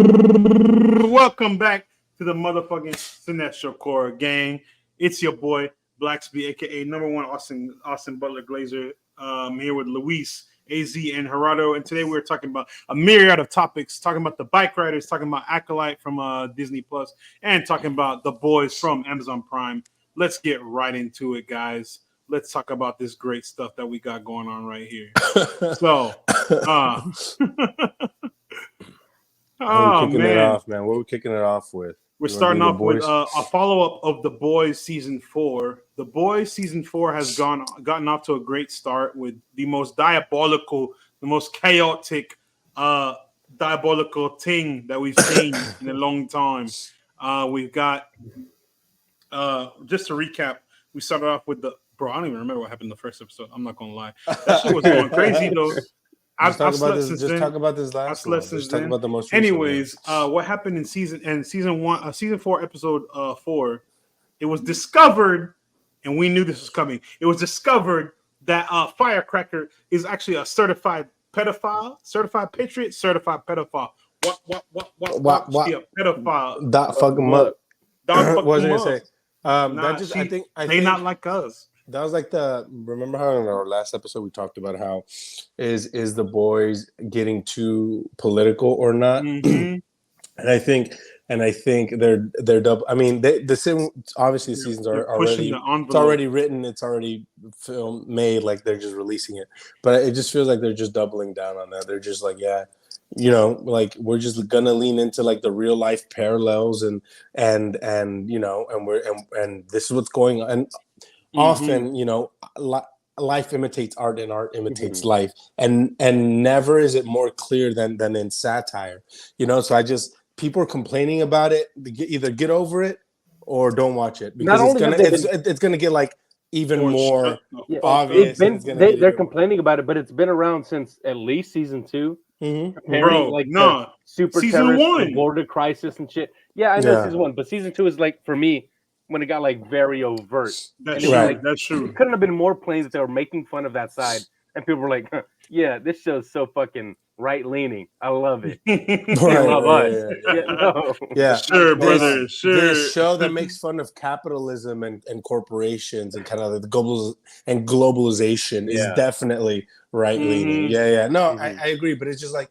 Welcome back to the motherfucking Cinestro Core gang. It's your boy Blacksby, aka number one Austin Butler Glazer. Here with Luis, AZ, and Gerardo, and today we're talking about a myriad of topics. Talking about the Bikeriders, talking about Acolyte from Disney Plus, and talking about the boys from Amazon Prime. Let's get right into it, guys. Let's talk about this great stuff that we got going on right here. So, How are we kicking it off, man? What are we kicking it off with? We're starting off with a follow-up of The Boys Season 4. The Boys Season 4 has gotten off to a great start with the most diabolical, the most chaotic, diabolical thing that we've seen in a long time. We've got, just to recap, we started off with I don't even remember what happened in the first episode. I'm not going to lie. That shit was going crazy, though. Just talk about this last one. Just talk about the most recent Anyways, what happened in season 4, episode 4? It was discovered, and we knew this was coming. It was discovered that Firecracker is actually a certified pedophile, certified patriot, certified pedophile. What? She a pedophile. Dot fuck him up. What was I say? I think they not like us. That was like remember how in our last episode we talked about how is the boys getting too political or not? Mm-hmm. and I think they're double. I mean, obviously seasons are already. It's already written. It's already film made. Like they're just releasing it, but it just feels like they're just doubling down on that. They're just like, yeah, like we're just gonna lean into like the real life parallels and this is what's going on. And often, life imitates art and art imitates life, and never is it more clear than in satire. So people are complaining about it. Either get over it or don't watch it because it's gonna get like even more obvious. They're complaining about it, but it's been around since at least season 2. Mm-hmm. Bro, no, super season 1, border crisis and shit. Yeah, I know season 1, but season 2 is like for me when it got like very overt. That's true. That's true. It couldn't have been more plain that they were making fun of that side, and people were like, "Yeah, this show's so fucking right leaning. I love it. I love us." Yeah, sure, brother. Sure. This show that makes fun of capitalism and corporations and kind of the globalization is definitely right leaning. Yeah. No, I agree, but it's just like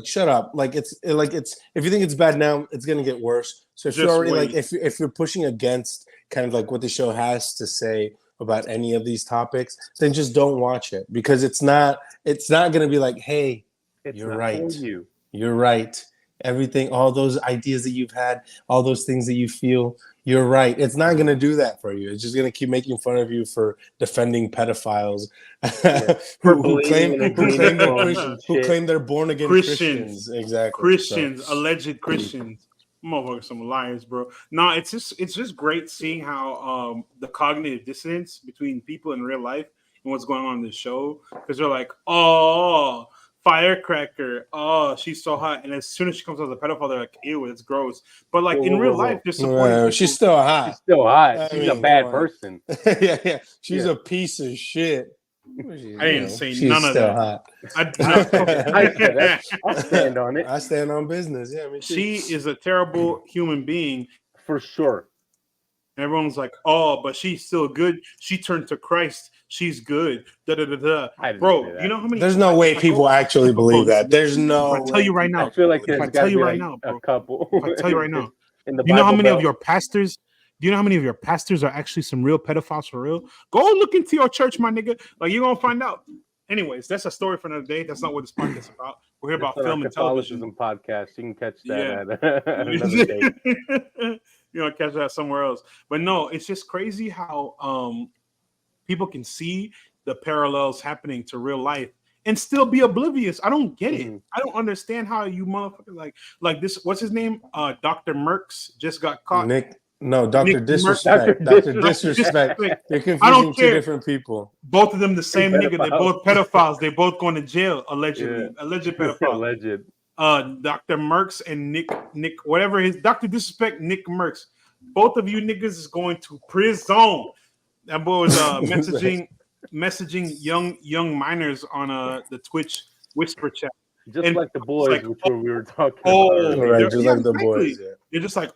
shut up. Like it's if you think it's bad now, it's gonna get worse. So if you're already like if you're pushing against kind of like what the show has to say about any of these topics, then just don't watch it because it's not gonna be like, hey, you're right. You're right. Everything, all those ideas that you've had, all those things that you feel, you're right. It's not going to do that for you. It's just going to keep making fun of you for defending pedophiles who claim they're born again Christians. Exactly. Christians, alleged Christians. Motherfuckers, some liars, bro. No, it's just great seeing how the cognitive dissonance between people in real life and what's going on in the show, because they're like, oh, Firecracker, oh, she's so hot, and as soon as she comes out as a pedophile, they're like, ew, it's gross. But like in real life, they're supporting. She's still hot. She's still hot. She's a bad person. Yeah. She's a piece of shit. I didn't say none of that. I stand on it. I stand on business. Yeah, she is a terrible human being for sure. Everyone's like, oh, but she's still good. She turned to Christ. She's good. Bro, you know how many? There's no way people actually believe that. There's no. I tell you right now. I feel like if I tell you right now, bro. A couple. If I tell you right now. Do you know how many of your pastors? Do you know how many of your pastors are actually some real pedophiles for real? Go look into your church, my nigga. Like you're gonna find out. Anyways, that's a story for another day. That's not what this podcast is about. We're here about film and television. Podcast. You can catch that at another day. You're gonna catch that somewhere else. But no, it's just crazy how people can see the parallels happening to real life and still be oblivious. I don't get it. I don't understand how you motherfuckers like this. What's his name? Dr. Merckx just got caught. Dr. Disrespect. Dr. Disrespect. You're confusing two different people. Both of them the same nigga. They're both pedophiles. They're both going to jail, allegedly. Yeah. Alleged pedophile. Alleged. Dr. Merckx and Nick, whatever his Dr. Disrespect, Nick Merckx. Both of you niggas is going to prison. That boy was messaging young minors on the Twitch whisper chat. and like The Boys, like, which we were talking oh, about. Right, just like The Boys. Yeah. They're just like,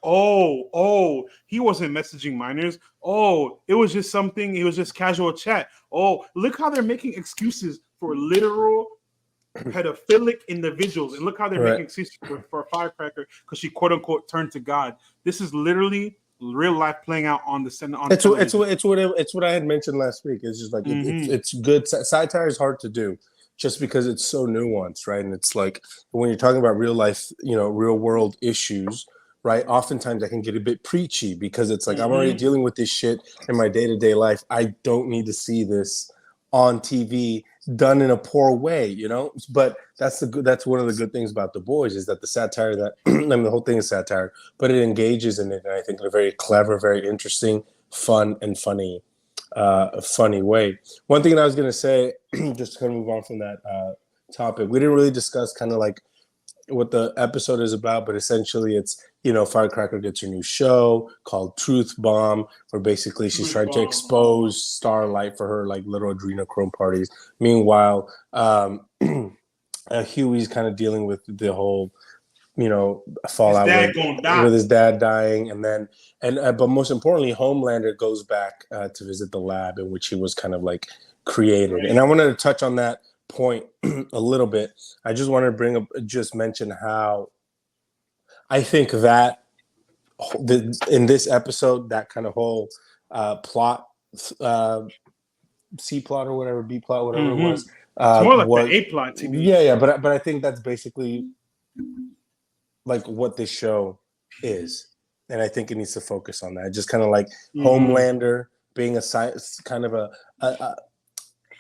he wasn't messaging minors. Oh, it was just something. It was just casual chat. Oh, look how they're making excuses for literal pedophilic individuals, and look how they're making excuses for a firecracker because she quote unquote turned to God. This is literally real life playing out on the it's what I had mentioned last week. It's just like it's good. Satire is hard to do just because it's so nuanced, right? And it's like when you're talking about real life, real world issues, right? Oftentimes I can get a bit preachy because it's like I'm already dealing with this shit in my day-to-day life. I don't need to see this on TV done in a poor way, But that's one of the good things about The Boys is that the satire that the whole thing is satire, but it engages in it, and I think in a very clever, very interesting, fun, and funny way. One thing that I was gonna say, just to kind of move on from that topic, we didn't really discuss kind of like what the episode is about, but essentially it's Firecracker gets her new show called Truth Bomb, where basically she's trying to expose Starlight for her like little adrenochrome parties. Meanwhile, Huey's kind of dealing with the whole fallout with his dad dying, and then but most importantly, Homelander goes back to visit the lab in which he was kind of like created, and I wanted to touch on that point a little bit. I just wanted to mention how I think that in this episode, that kind of whole plot, C plot or whatever, B plot, whatever it was, it's more like the A plot to me. Yeah, but I think that's basically like what this show is, and I think it needs to focus on that. Just kind of like Homelander being a kind of a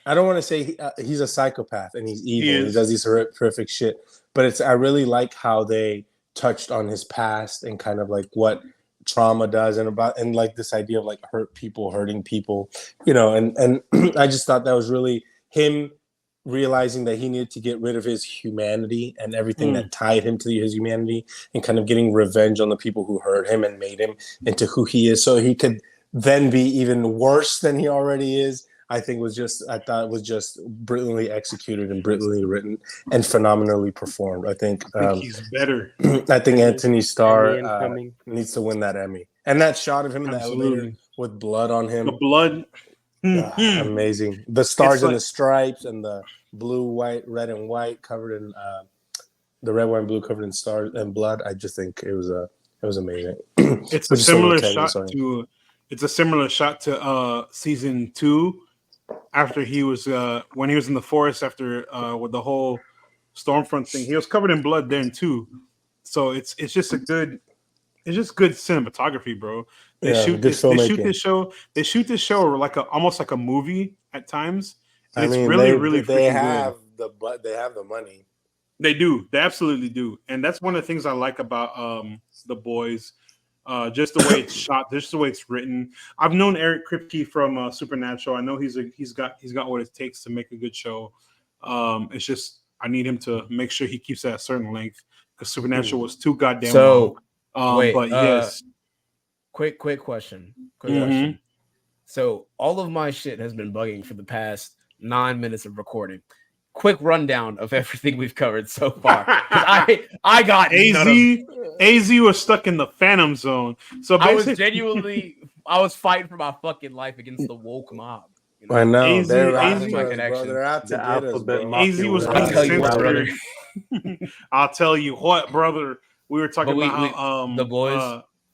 I don't want to say he's a psychopath and he's evil. He does these horrific shit. But I really like how they touched on his past and kind of like what trauma does and like this idea of like hurting people, and I just thought that was really him realizing that he needed to get rid of his humanity and everything that tied him to his humanity and kind of getting revenge on the people who hurt him and made him into who he is so he could then be even worse than he already is. I thought it was just brilliantly executed and brilliantly written and phenomenally performed. I think he's better. I think Anthony Starr needs to win that Emmy. And that shot of him in the elevator with blood on him. The blood. Amazing. The stars and the stripes and the blue, white, red, and white covered in the red, white, and blue covered in stars and blood. I just think it was amazing. It's a similar shot to season 2. After he was when he was in the forest after with the whole Stormfront thing, he was covered in blood then too. So it's just good cinematography, bro. They shoot this show like almost like a movie at times. And it's really they have the money. They do. They absolutely do. And that's one of the things I like about The Boys. Just the way it's shot, just the way it's written. I've known Eric Kripke from Supernatural. I know he's got what it takes to make a good show. It's just I need him to make sure he keeps at a certain length because Supernatural was too goddamn long. But yes, quick question. Question. So all of my shit has been bugging for the past 9 minutes of recording. Quick rundown of everything we've covered so far. I got AZ was stuck in the Phantom Zone. So I was fighting for my fucking life against the woke mob. I know. They're out to get us, bro. AZ was I'll tell you what, brother. We were talking about how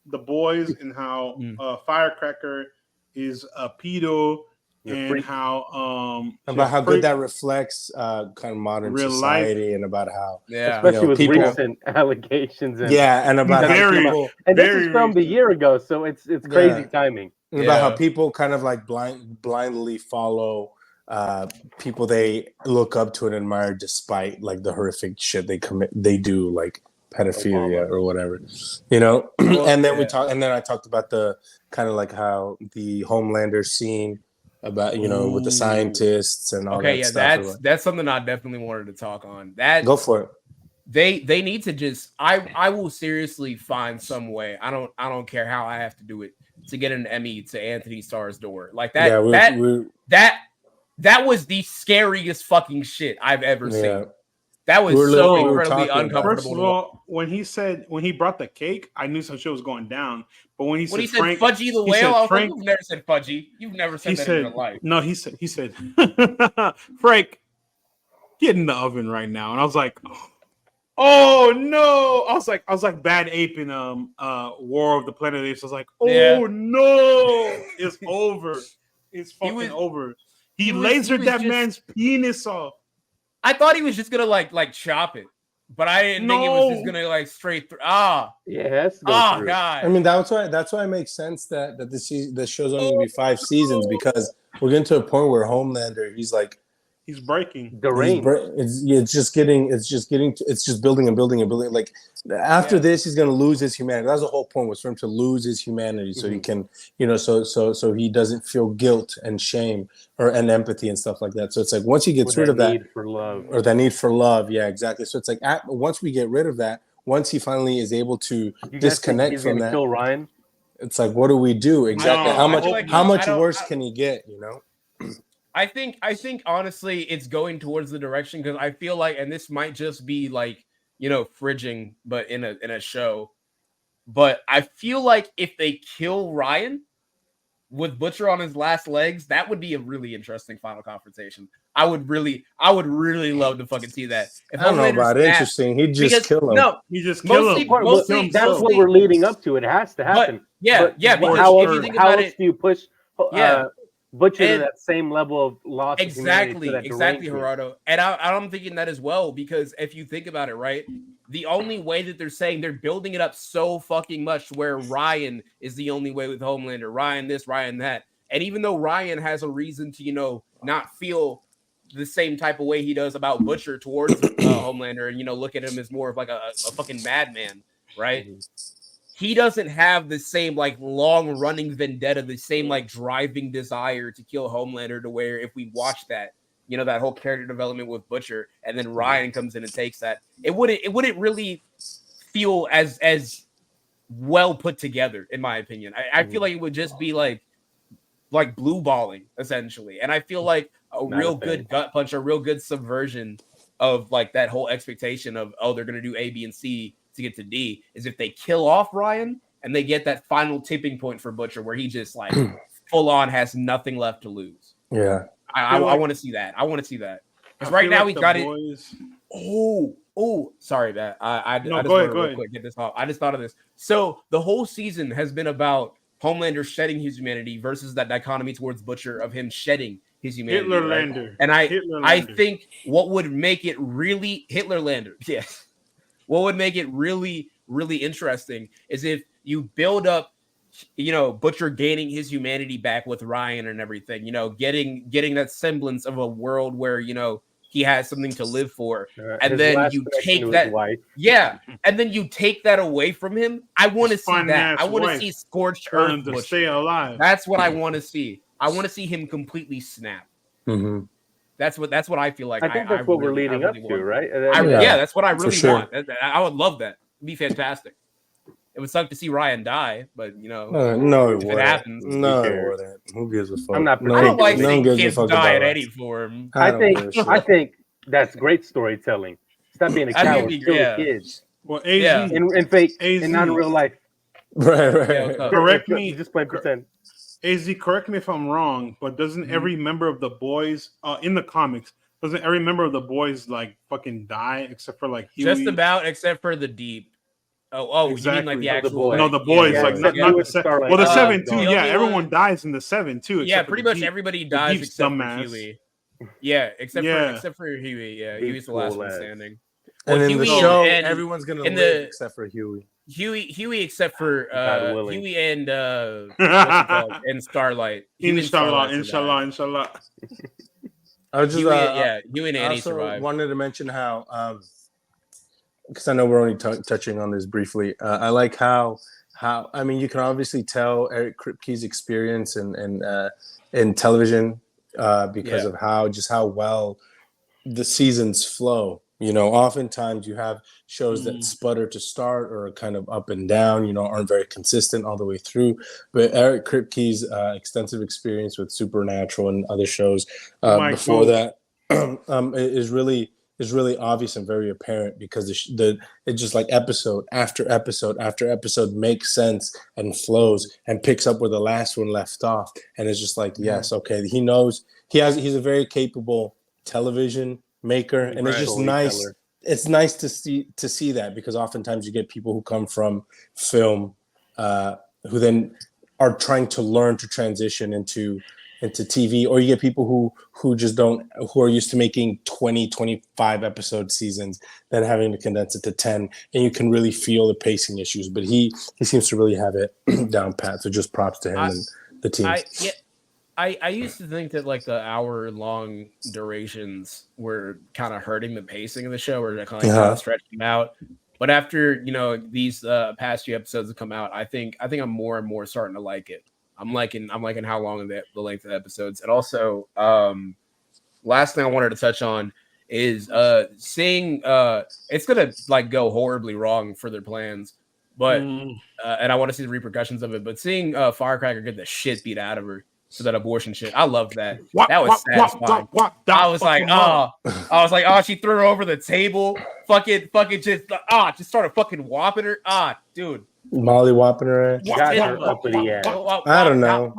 the boys and how Firecracker is a pedo. And how about how good that reflects kind of modern society life. And about how especially with people, recent allegations and about this is from the year ago, so it's crazy timing. And about how people kind of like blindly follow people they look up to and admire despite like the horrific shit they do, like pedophilia or whatever, and then I talked about the kind of like how the Homelander scene about with the scientists and all that stuff. That's something I definitely wanted to talk on. Go for it. They need to just I will seriously find some way. I don't care how I have to do it to get an Emmy to Anthony Starr's door. Like that that was the scariest fucking shit I've ever seen. That was so incredibly uncomfortable. First of all, when he brought the cake, I knew some shit was going down. But when he said Fudgy the whale, I was like, you've never said Fudgy. You've never said that in your life. No, he said, Frank, get in the oven right now. And I was like, oh no. I was like Bad Ape in War of the Planet of the Apes. I was like, no, it's over. It's fucking over. He lasered that man's penis off. I thought he was just gonna like chop it, but I didn't think it was just gonna like straight through. God. I mean, that's why it makes sense that the show's only gonna be 5 seasons, because we're getting to a point where Homelander, he's breaking. It's just building and building and building. Like after this, he's gonna lose his humanity. That's the whole point, was for him to lose his humanity, so he can, so he doesn't feel guilt and shame and empathy and stuff like that. So it's like once he gets rid of that need for love, or that need for love, yeah, exactly. So it's like once we get rid of that, once he finally is able to disconnect from that, kill Ryan. It's like, what do we do exactly? How much worse can he get? I think honestly it's going towards the direction, because I feel like, and this might just be like, fridging, but in a show, but I feel like if they kill Ryan with Butcher on his last legs, that would be a really interesting final confrontation. I would really love to fucking see that. If I don't know about interesting, he'd just kill him. No, he just kill him. Mostly, that's what we're leading up to. It has to happen. Because how if you think about else do you push? Butcher to that same level of loss. Exactly, Gerardo. And I'm thinking that as well, because if you think about it, right, the only way that they're saying, they're building it up so fucking much where Ryan is the only way with Homelander, Ryan this, Ryan that. And even though Ryan has a reason to, not feel the same type of way he does about Butcher towards Homelander, and, look at him as more of like a fucking madman, right? He doesn't have the same like long running vendetta, the same like driving desire to kill Homelander, to where if we watch that, that whole character development with Butcher, and then Ryan comes in and takes that, it wouldn't really feel as well put together, in my opinion. I feel like it would just be like blue balling essentially. And I feel like a real good gut punch, a real good subversion of like that whole expectation of, they're going to do A, B, and C to get to D, is if they kill off Ryan and they get that final tipping point for Butcher where he just like full on has nothing left to lose. Yeah. I want to see that. I want to see that. Because right now we got it. Oh, sorry, Matt. I just want to real quick get this off. I just thought of this. So the whole season has been about Homelander shedding his humanity versus that dichotomy towards Butcher of him shedding his humanity. Hitlerlander. Right? And I think what would make it really Hitlerlander, yes. What would make it really, really interesting is if you build up, Butcher gaining his humanity back with Ryan and everything, getting that semblance of a world where, he has something to live for. And then you take that. Yeah. And then you take that away from him. I want to see that. I want to see scorched earth to stay alive. That's what I want to see. I want to see him completely snap. Mm-hmm. That's what I feel like. I think that's what we're leading up to, right? Yeah, that's what I really want. I would love that. It'd be fantastic. It would suck to see Ryan die, but no, if it happens, no, it wouldn't. Who gives a fuck? I'm not. I don't like seeing kids die at any form. I think that's great storytelling. Stop being a coward. Kill the kids. Well, AZ in fake and not in real life. Right. Correct me. Just play pretend. AZ, correct me if I'm wrong, but doesn't every member of the boys in the comics, doesn't every member of the boys like fucking die except for like Huey? Just about, except for the Deep. Oh, exactly. You mean like the actual? No, the boys, not the 7. Well, the 7 too. Yeah, everyone dies in the 7 too. Yeah, pretty much everybody dies except for Huey. Yeah, except for Huey. Yeah, Huey's the last one standing. And in the show, everyone's gonna live except for Huey. Huey, except for Huey and what's it called? And Starlight. Inshallah. I was just Huey and Annie survived. Wanted to mention how because I know we're only touching on this briefly. I like how I mean, you can obviously tell Eric Kripke's experience in television because of how well the seasons flow. Oftentimes you have shows that sputter to start or are kind of up and down, aren't very consistent all the way through. But Eric Kripke's extensive experience with Supernatural and other shows before that is is really obvious and very apparent because it's just like episode after episode after episode makes sense and flows and picks up where the last one left off, and it's just like, yes, okay, he knows he's a very capable television maker, and it's just nice. It's nice to see that, because oftentimes you get people who come from film who then are trying to learn to transition into TV, or you get people who just who are used to making 20-25 episode seasons, then having to condense it to 10, and you can really feel the pacing issues. But he seems to really have it down pat. So just props to him and the team. I used to think that like the hour-long durations were kind of hurting the pacing of the show, or kind of stretching out. But after these past few episodes have come out, I think I'm more and more starting to like it. I'm liking how long the length of the episodes, and also last thing I wanted to touch on is seeing it's gonna like go horribly wrong for their plans, but and I want to see the repercussions of it. But seeing Firecracker get the shit beat out of her for that abortion shit, I loved that. That was satisfying. I was like, oh, she threw her over the table, fucking just started fucking whopping her, dude. Molly whopping her ass. Got her up in the ass. I don't know.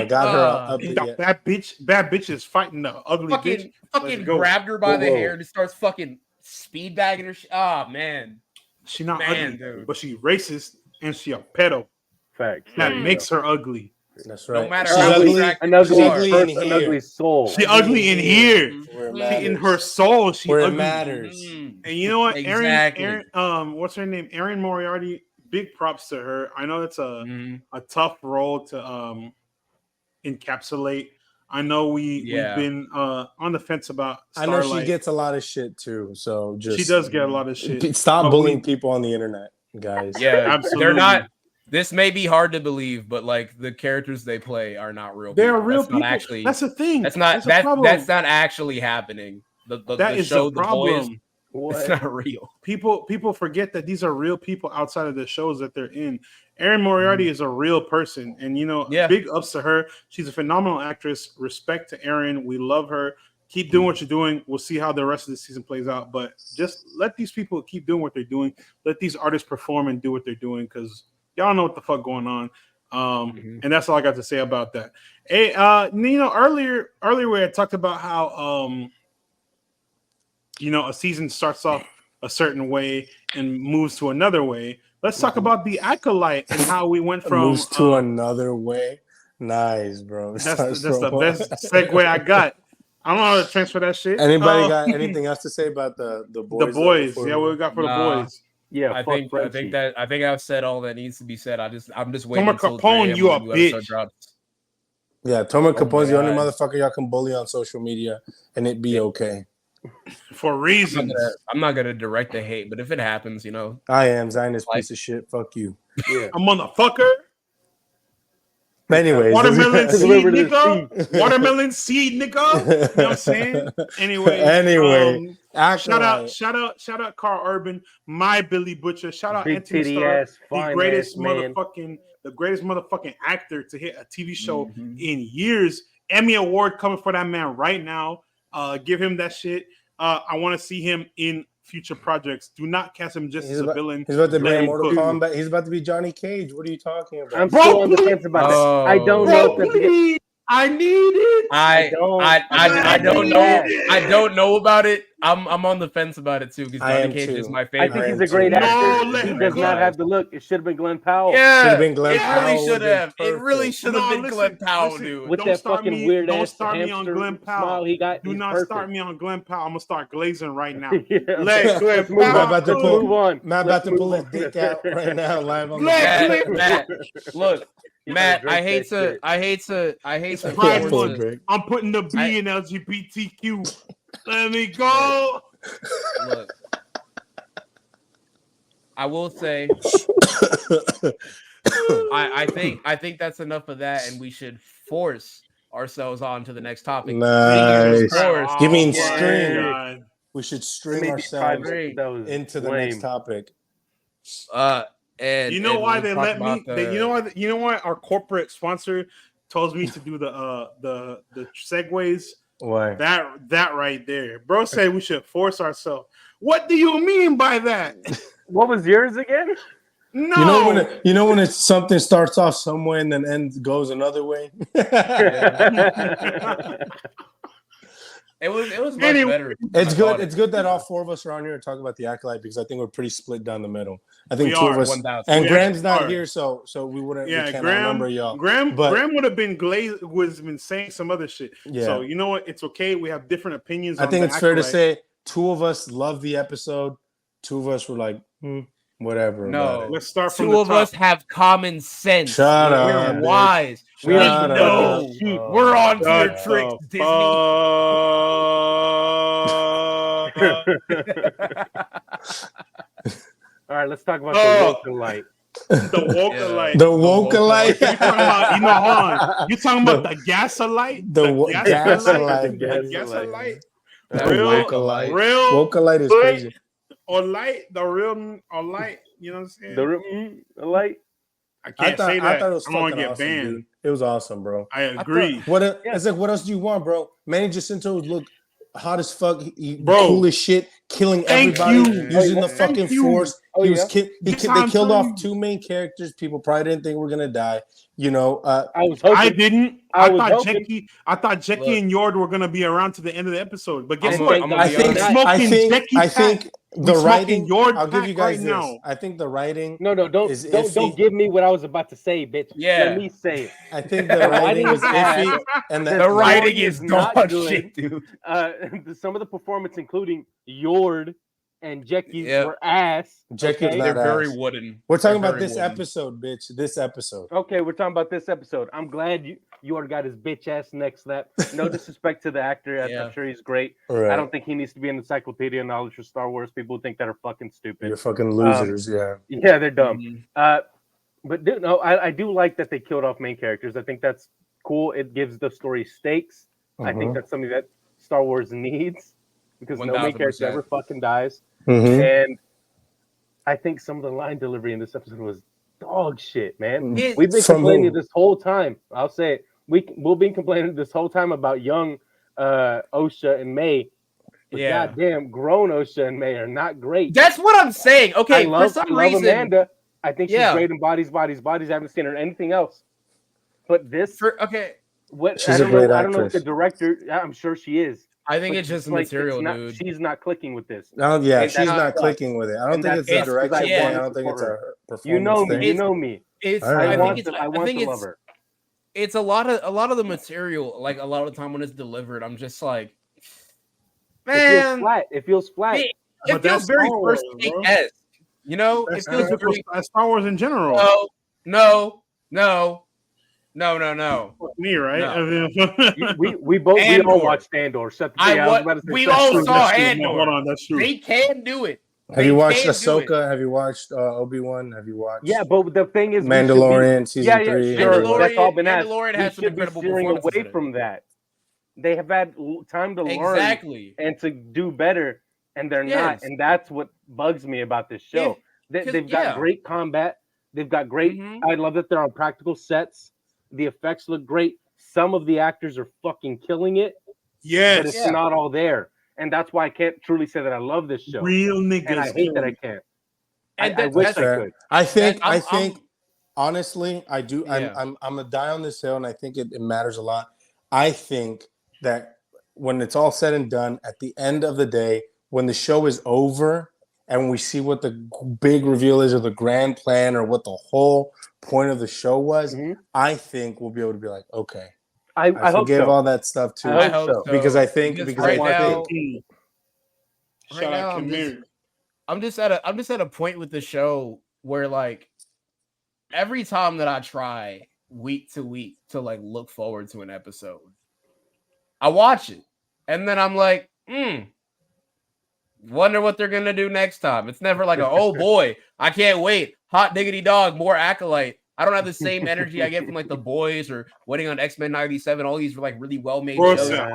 Got her up in the ass. Bad bitch is fighting the ugly bitch. Fucking grabbed her by the hair and starts fucking speed bagging her. Oh man, she not ugly, dude, but she racist and she a pedo. Fact. That makes her ugly. That's right. No matter she's how ugly, an ugly soul. She ugly in here. She in her soul. She where ugly. It matters. And you know what? Exactly. Erin, what's her name? Erin Moriarty. Big props to her. I know it's a tough role to encapsulate. I know we've been on the fence about Starlight. I know she gets a lot of shit too. So just she does get a lot of shit. Stop bullying people on the internet, guys. Yeah, absolutely. They're not. This may be hard to believe, but like the characters they play are not real. They're real people. people. Actually, that's the thing. That's not that's not actually happening. The show, the problem. It's not real. People forget that these are real people outside of the shows that they're in. Erin Moriarty is a real person, and big ups to her. She's a phenomenal actress. Respect to Erin. We love her. Keep doing what you're doing. We'll see how the rest of the season plays out, but just let these people keep doing what they're doing. Let these artists perform and do what they're doing, because y'all know what the fuck going on. And that's all I got to say about that. Hey, earlier we had talked about how a season starts off a certain way and moves to another way. Let's talk about The Acolyte and how we went from moves to another way. Nice, bro. That's the best segue I got. I don't know how to transfer that shit. Anybody got anything else to say about the boys? The boys, yeah, what we got for the boys. Yeah, I think I've said all that needs to be said. I'm just waiting. Toma Capone, you a bitch. Yeah, Toma Capone's the only motherfucker y'all can bully on social media and it be okay. For reasons. I'm not gonna direct the hate, but if it happens, I am Zionist piece of shit. Fuck you. Yeah. A motherfucker. Anyways, watermelon seed, nigga. Watermelon seed, nigga. You know what I'm saying? Anyway. Shout out Carl Urban, my Billy Butcher. Shout out Anthony Starr, the greatest motherfucking actor to hit a TV show in years. Emmy Award coming for that man right now. Give him that shit. I want to see him in future projects. Do not cast him just as a villain. He's about to be in Mortal Kombat. He's about to be Johnny Cage. What are you talking about? I'm still on the fence about that. I don't know if I need it. I don't know. I don't know about it. I'm on the fence about it too, because Johnny Cage is my favorite. I think he's a great actor. He does not have the look. It should have been Glenn Powell. Yeah, should have been Glenn Powell. It really should have been Glenn Powell, dude. With that fucking weird ass start me on Glenn Powell. Smile he got. Do not start me on Glenn Powell. I'm gonna start glazing right now. Let's move on. Matt about to pull his dick out right now live on Matt, look. Matt, I hate to. I'm putting the B in LGBTQ. Let me go. Look, I will say, I think that's enough of that, and we should force ourselves on to the next topic. Nice. Give me string. God. We should string ourselves into the next topic. And you know why they let me? You know why our corporate sponsor tells me to do the segues Why? That right there. Bro said we should force ourselves. What do you mean by that? What was yours again? No. You know when it's something starts off some way and then goes another way. It was much Anyway, better. It's good. It's good that all four of us are on here and talk about the Acolyte because I think we're pretty split down the middle. I think We two are, of us, 1,000. and We Graham's actually not are. here, so we wouldn't. Yeah, we can't Graham. remember y'all. Graham But- would have been glazed. Was been saying some other shit. Yeah. So you know what? It's okay. We have different opinions. I on think the it's fair to Acolyte. say two of us loved the episode. Two of us were like, whatever. No. about it. Let's start from Two the of top. us have common sense. Shut We're up, wise. bitch. We Shut know. up. Oh, We're on to your God. tricks, Disney. All right, let's talk about Oh. the Light. The Woke Light. The Wokalite. You talking about? You know, hold on. You talking about the Gasolite? Gasolite. The Gasolite. The Real, Wokalite. real Wokalite is good crazy. or light. The real or light. You know what I'm saying? The Light. I can't say I that. thought it was I'm gonna fucking get awesome, banned. dude. It was awesome, bro. I agree. It's like, what else do you want, bro? Manny Jacinto look hot as fuck. Bro. Cool as shit, killing Thank everybody, you. using the Thank fucking you. force. Oh, He was yeah? they I'm killed telling off you. two main characters. People probably didn't think were gonna die. You know, I was hoping. I didn't. I I was thought hoping. Jackie Look. and Yord were gonna be around to the end of the episode. But guess I'm what? gonna I be think, honest. I think, Jackie I pack. think We the smoking writing. Yord I'll give pack you guys right this. now. I think the writing. No, don't is don't iffy. give me what I was about to say, bitch. Yeah. Let me say it. I think the writing is iffy, and The writing story is is not dog good. shit, dude. Some of the performance, including Yord and Jackie, Yep. were ass. Jackie was okay? not They're very ass. wooden. We're talking They're about very this wooden. episode, bitch. This episode. Okay, we're talking about this episode. I'm glad Yord got his bitch ass neck slapped. No disrespect to the actor. Yeah. I'm sure he's great. Right. I don't think he needs to be an encyclopedia of knowledge for Star Wars. People think that are fucking stupid. You're fucking losers. Yeah. Yeah, they're dumb. Mhm. But dude, no, I do like that they killed off main characters. I think that's cool. It gives the story stakes. I think that's something that Star Wars needs because no main character 1000%. ever fucking dies. Mm-hmm. And I think some of the line delivery in this episode was dog shit, man. It- We've been From complaining who? this whole time. I'll say it. We've been complaining this whole time about young Osha and May. But Yeah. goddamn, grown Osha and May are not great. That's what I'm saying. Okay, I love for some reason, Amanda. I think she's Yeah. great in Bodies. I haven't seen her in anything else. But this, what She's I don't a great know. I don't know if actress. the director. I'm sure she is. I think But it's just the like, material, not, dude. She's not clicking with this. Oh yeah, And she's that's not sucks. clicking with it. I don't And think it's that's a because direction I thing. want I to don't think it's support a performance You know me. thing. You know me. It's. All right. I want it's. to. I I want think to it's. love her. It's a lot of the material. Like a lot of the time when it's delivered, I'm just like, It feels man, flat. It feels flat. it But feels that's very Star Wars, first bro. take-esque. You know, That's it feels very. Star Wars in general. No. Fuck me, right? No. We both we all Andor. watched Andor. Shut the I was wa- about to say we shut all the- saw That's true. Andor. Hold on, that's true. They can do it. Have you watched can do it. Ahsoka? Have you watched Obi-Wan? Have you watched Yeah, but the thing is, Mandalorian season 3? Sure. Mandalorian- That's all been asked. Mandalorian We has some should be incredible steering performances away in it. from that. They have had time to learn Exactly. and to do better, and they're not. Yes. And that's what bugs me about this show. They've got yeah. great combat. They've got great. Mhm. I love that they're on practical sets. The effects look great. Some of the actors are fucking killing it, but Yes. it's not all there. And that's why I can't truly say that I love this show. Real niggas. And I hate that I can't. And I wish I fair. could. I think I'm- honestly, I do. Yeah. I'm a die on this hill, and I think it matters a lot. I think that when it's all said and done, at the end of the day, when the show is over and we see what the big reveal is, or the grand plan, or what the whole point of the show was, Mhm. I think we'll be able to be like, okay, I hope forgive so. all that stuff too. I hope so. Because I think Because because right I now, think Shout right now, out I'm Kamir. just at a point with the show where like every time that I try week to week to like look forward to an episode, I watch it and then I'm like, wonder what they're gonna do next time. It's never like oh boy, I can't wait. Hot diggity dog, more Acolyte. I don't have the same energy I get from like The Boys or Waiting on X-Men 97. All these were like really well made Bro shows. said,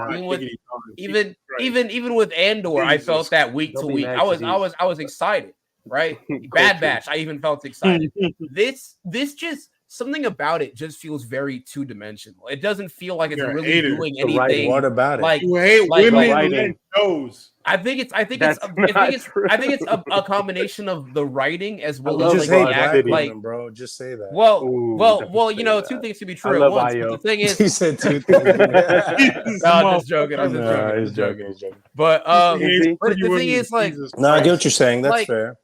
Even with Andor, I felt that week to Don't be week. mad, I was Kadeem. excited, right? Bad Batch, I even felt excited. This just something about it just feels very two-dimensional. It doesn't feel like it's You're a really hater. doing The writing. anything. What about it? Like You hate like women writing. led shows. I think it's That's not true. a combination of the writing as well love as just like hate the black act, City. like women, bro. Just say that. well, Ooh, well, don't you know, say two that. things can be I true at love once. Io. But the thing is, He said two things. Jesus, no, I'm just joking. I'm just Nah, joking. I'm he's just joking. joking. He's joking. But Easy. but the thing is, like, No, I get what you're saying. That's Like- fair.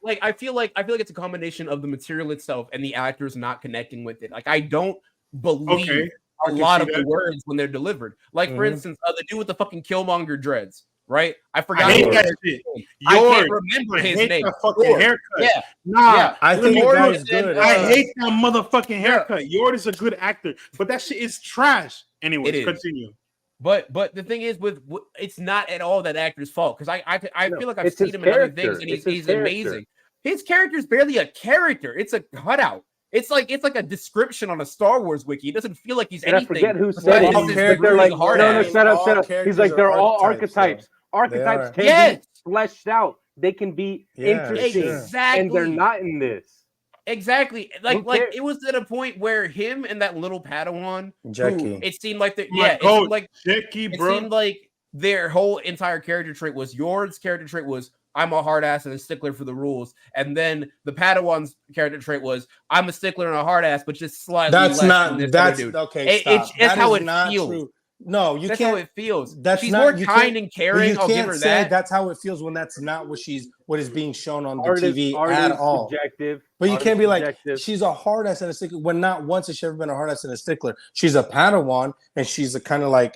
like I feel like it's a combination of the material itself and the actors not connecting with it. Like I don't believe Okay. I a can lot see of the that. words when they're delivered. Like for Mhm. instance, the dude with the fucking Killmonger dreads, right? I I forgot hate his that name. shit. I can't Yours. remember I his hate name. that fucking Yours. haircut. Yeah, Nah, yeah. I let think me- the Lord guy's and, good. I hate that motherfucking Yeah. haircut. Yord is a good actor, but that shit is trash. Anyways, It is. continue. But the thing is, with it's not at all that actor's fault because I No, feel like I've it's seen his him in other character. things and It's his he's character. amazing. His character's barely a character; it's a cutout. It's like a description on a Star Wars wiki. It doesn't feel like he's And I anything. forget who besides said it. All this characters- But they're like, really hard no, ass. shut up, all shut up. He's characters like, they're are all archetypes, archetypes. They Archetypes are. can Yes. be fleshed out. They can be Yeah, interesting, sure. Exactly. and they're not in this. Exactly. Like cares? it was at a point where him and that little Padawan, Jackie. who it seemed like the My it coach, seemed like Jackie, it bro. seemed like their whole entire character trait was Yord's character trait was I'm a hard ass and a stickler for the rules, and then the Padawan's character trait was I'm a stickler and a hard ass, but just slightly That's less not. than this That's other dude. okay. It- Stop. it's- that's That how is it not feels. true. No, you That's can't. how it feels. That's She's not. more You kind can't- and But caring. you I'll give can't her say that. that's how it feels when that's not what is being shown on the Art TV art at is all. subjective. But you Art can't is be like subjective. she's a hard ass and a stickler when not once has she ever been a hard ass and a stickler. She's a Padawan and she's a kind of like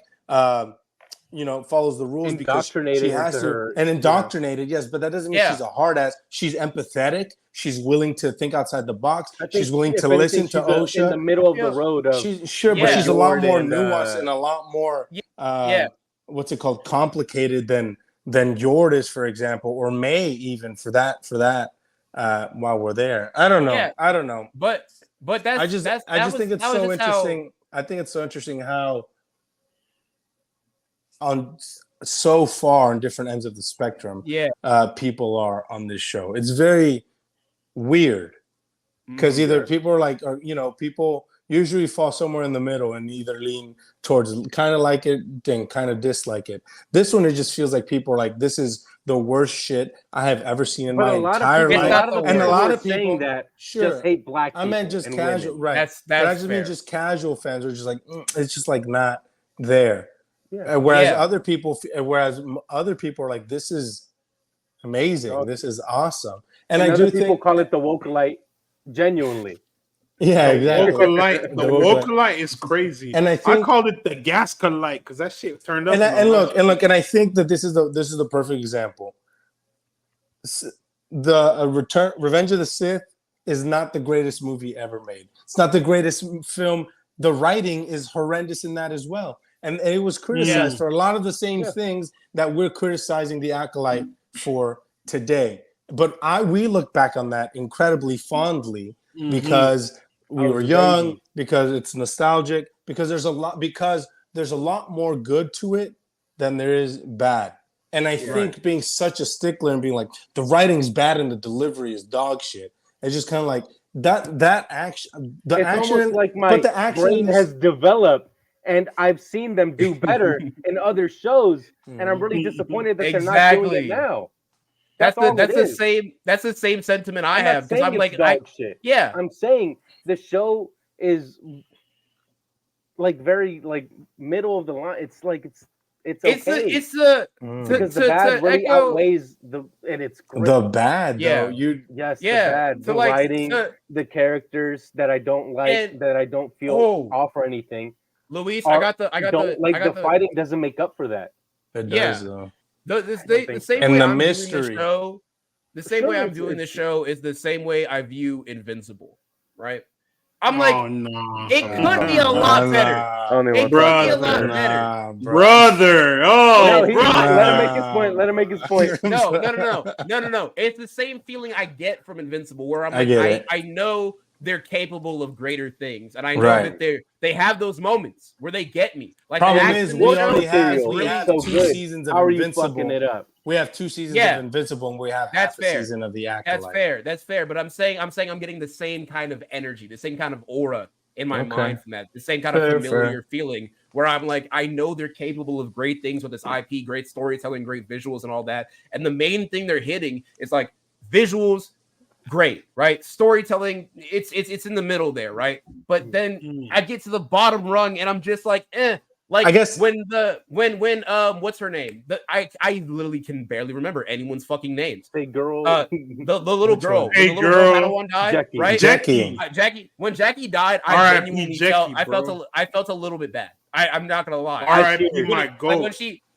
follows the rules because Indoctrinated she has into to her- and indoctrinated. Yes, but that doesn't mean Yeah. she's a hard ass. She's empathetic. She's willing to think outside the box. I think She's willing if to anything, listen to she's in the OSHA. middle of Yeah. the road of She's sure, Yeah. but she's a lot more Jordan, nuanced and a lot more Yeah. what's it called, complicated than Yord is, for example, or May even for that. While we're there, I don't know. Yeah. I don't know. But that's I just think it's so interesting. I think it's so interesting how on so far on different ends of the spectrum, people are on this show. It's very weird because either people are like, or people usually fall somewhere in the middle and either lean towards kind of like it, then kind of dislike it. This one, it just feels like people are like, this is the worst shit I have ever seen in my entire people- life. and a lot are of people saying that sure. just hate black people. I meant just and casual, women. right? That's but I just fair. mean just casual fans are just like it's just like not there. Yeah. Whereas Yeah. other people are like, this is amazing, this is awesome, and I other do people think, call it the woke-alite genuinely. yeah, exactly. The Wokalite is crazy. And I think called it the Gaskalite because that shit turned up. and look, and I think that this is the perfect example. The Revenge of the Sith is not the greatest movie ever made. It's not the greatest film. The writing is horrendous in that as well. And it was criticized for a lot of the same things that we're criticizing the Acolyte for today. But we look back on that incredibly fondly because we were young, because it's nostalgic, because there's a lot more good to it than there is bad. And I think being such a stickler and being like, the writing's bad and the delivery is dog shit. It's just kind of like that action. It's almost like my brain has developed and I've seen them do better in other shows, and I'm really disappointed that they're not doing it now. That's the same sentiment I have because I'm like, shit. Yeah, I'm saying the show is like very like middle of the line. It's like it's okay. Because the bad really outweighs and it's great. The bad, yeah, though. The bad, the writing, the characters that I don't like, that I don't feel offer anything. Luis, the fighting doesn't make up for that. It does, though. The same and way the I'm mystery. doing the show, the same way I'm doing the show is the same way I view Invincible, right? I'm like, it could be a lot better. It could be a lot better, brother. Oh, brother. Let him make his point. No. It's the same feeling I get from Invincible, where I'm like, I know they're capable of greater things, and I know that they have those moments where they get me. Like, problem is, we already have 2 seasons of How are you Invincible. fucking it up? We have 2 seasons of Invincible, and we have half a season of the Acolyte. That's fair. But I'm saying I'm getting the same kind of energy, the same kind of aura in my mind from that, the same kind of familiar feeling where I'm like, I know they're capable of great things with this IP, great storytelling, great visuals, and all that. And the main thing they're hitting is like visuals, great, right? Storytelling, it's in the middle there, right? But then I get to the bottom rung, and I'm just like, Like, I guess when what's her name? I literally can barely remember anyone's fucking names. Hey girl, the little girl, hey the little girl Padawan died, Jackie. right? Jackie. When Jackie died, I genuinely felt a little bit bad. I'm not gonna lie. R.I.P. my goat. Like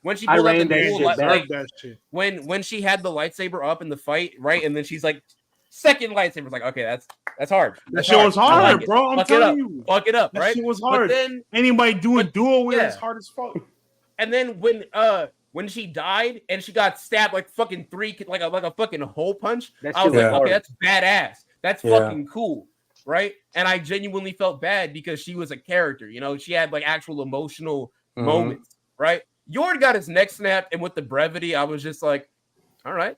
when she pulled out the dual, when she had the lightsaber up in the fight, right, and then she's like, second lightsaber, like, okay, that's hard. That shit was hard, bro. I'm telling you, fuck it up, right? That shit was hard. But then anybody doing dual wield is hard as fuck. And then when she died and she got stabbed like fucking like a fucking hole punch, I was like, okay, that's badass. That's fucking cool, right? And I genuinely felt bad because she was a character, you know, she had like actual emotional moments, right? Yord got his neck snapped, and with the brevity, I was just like, all right.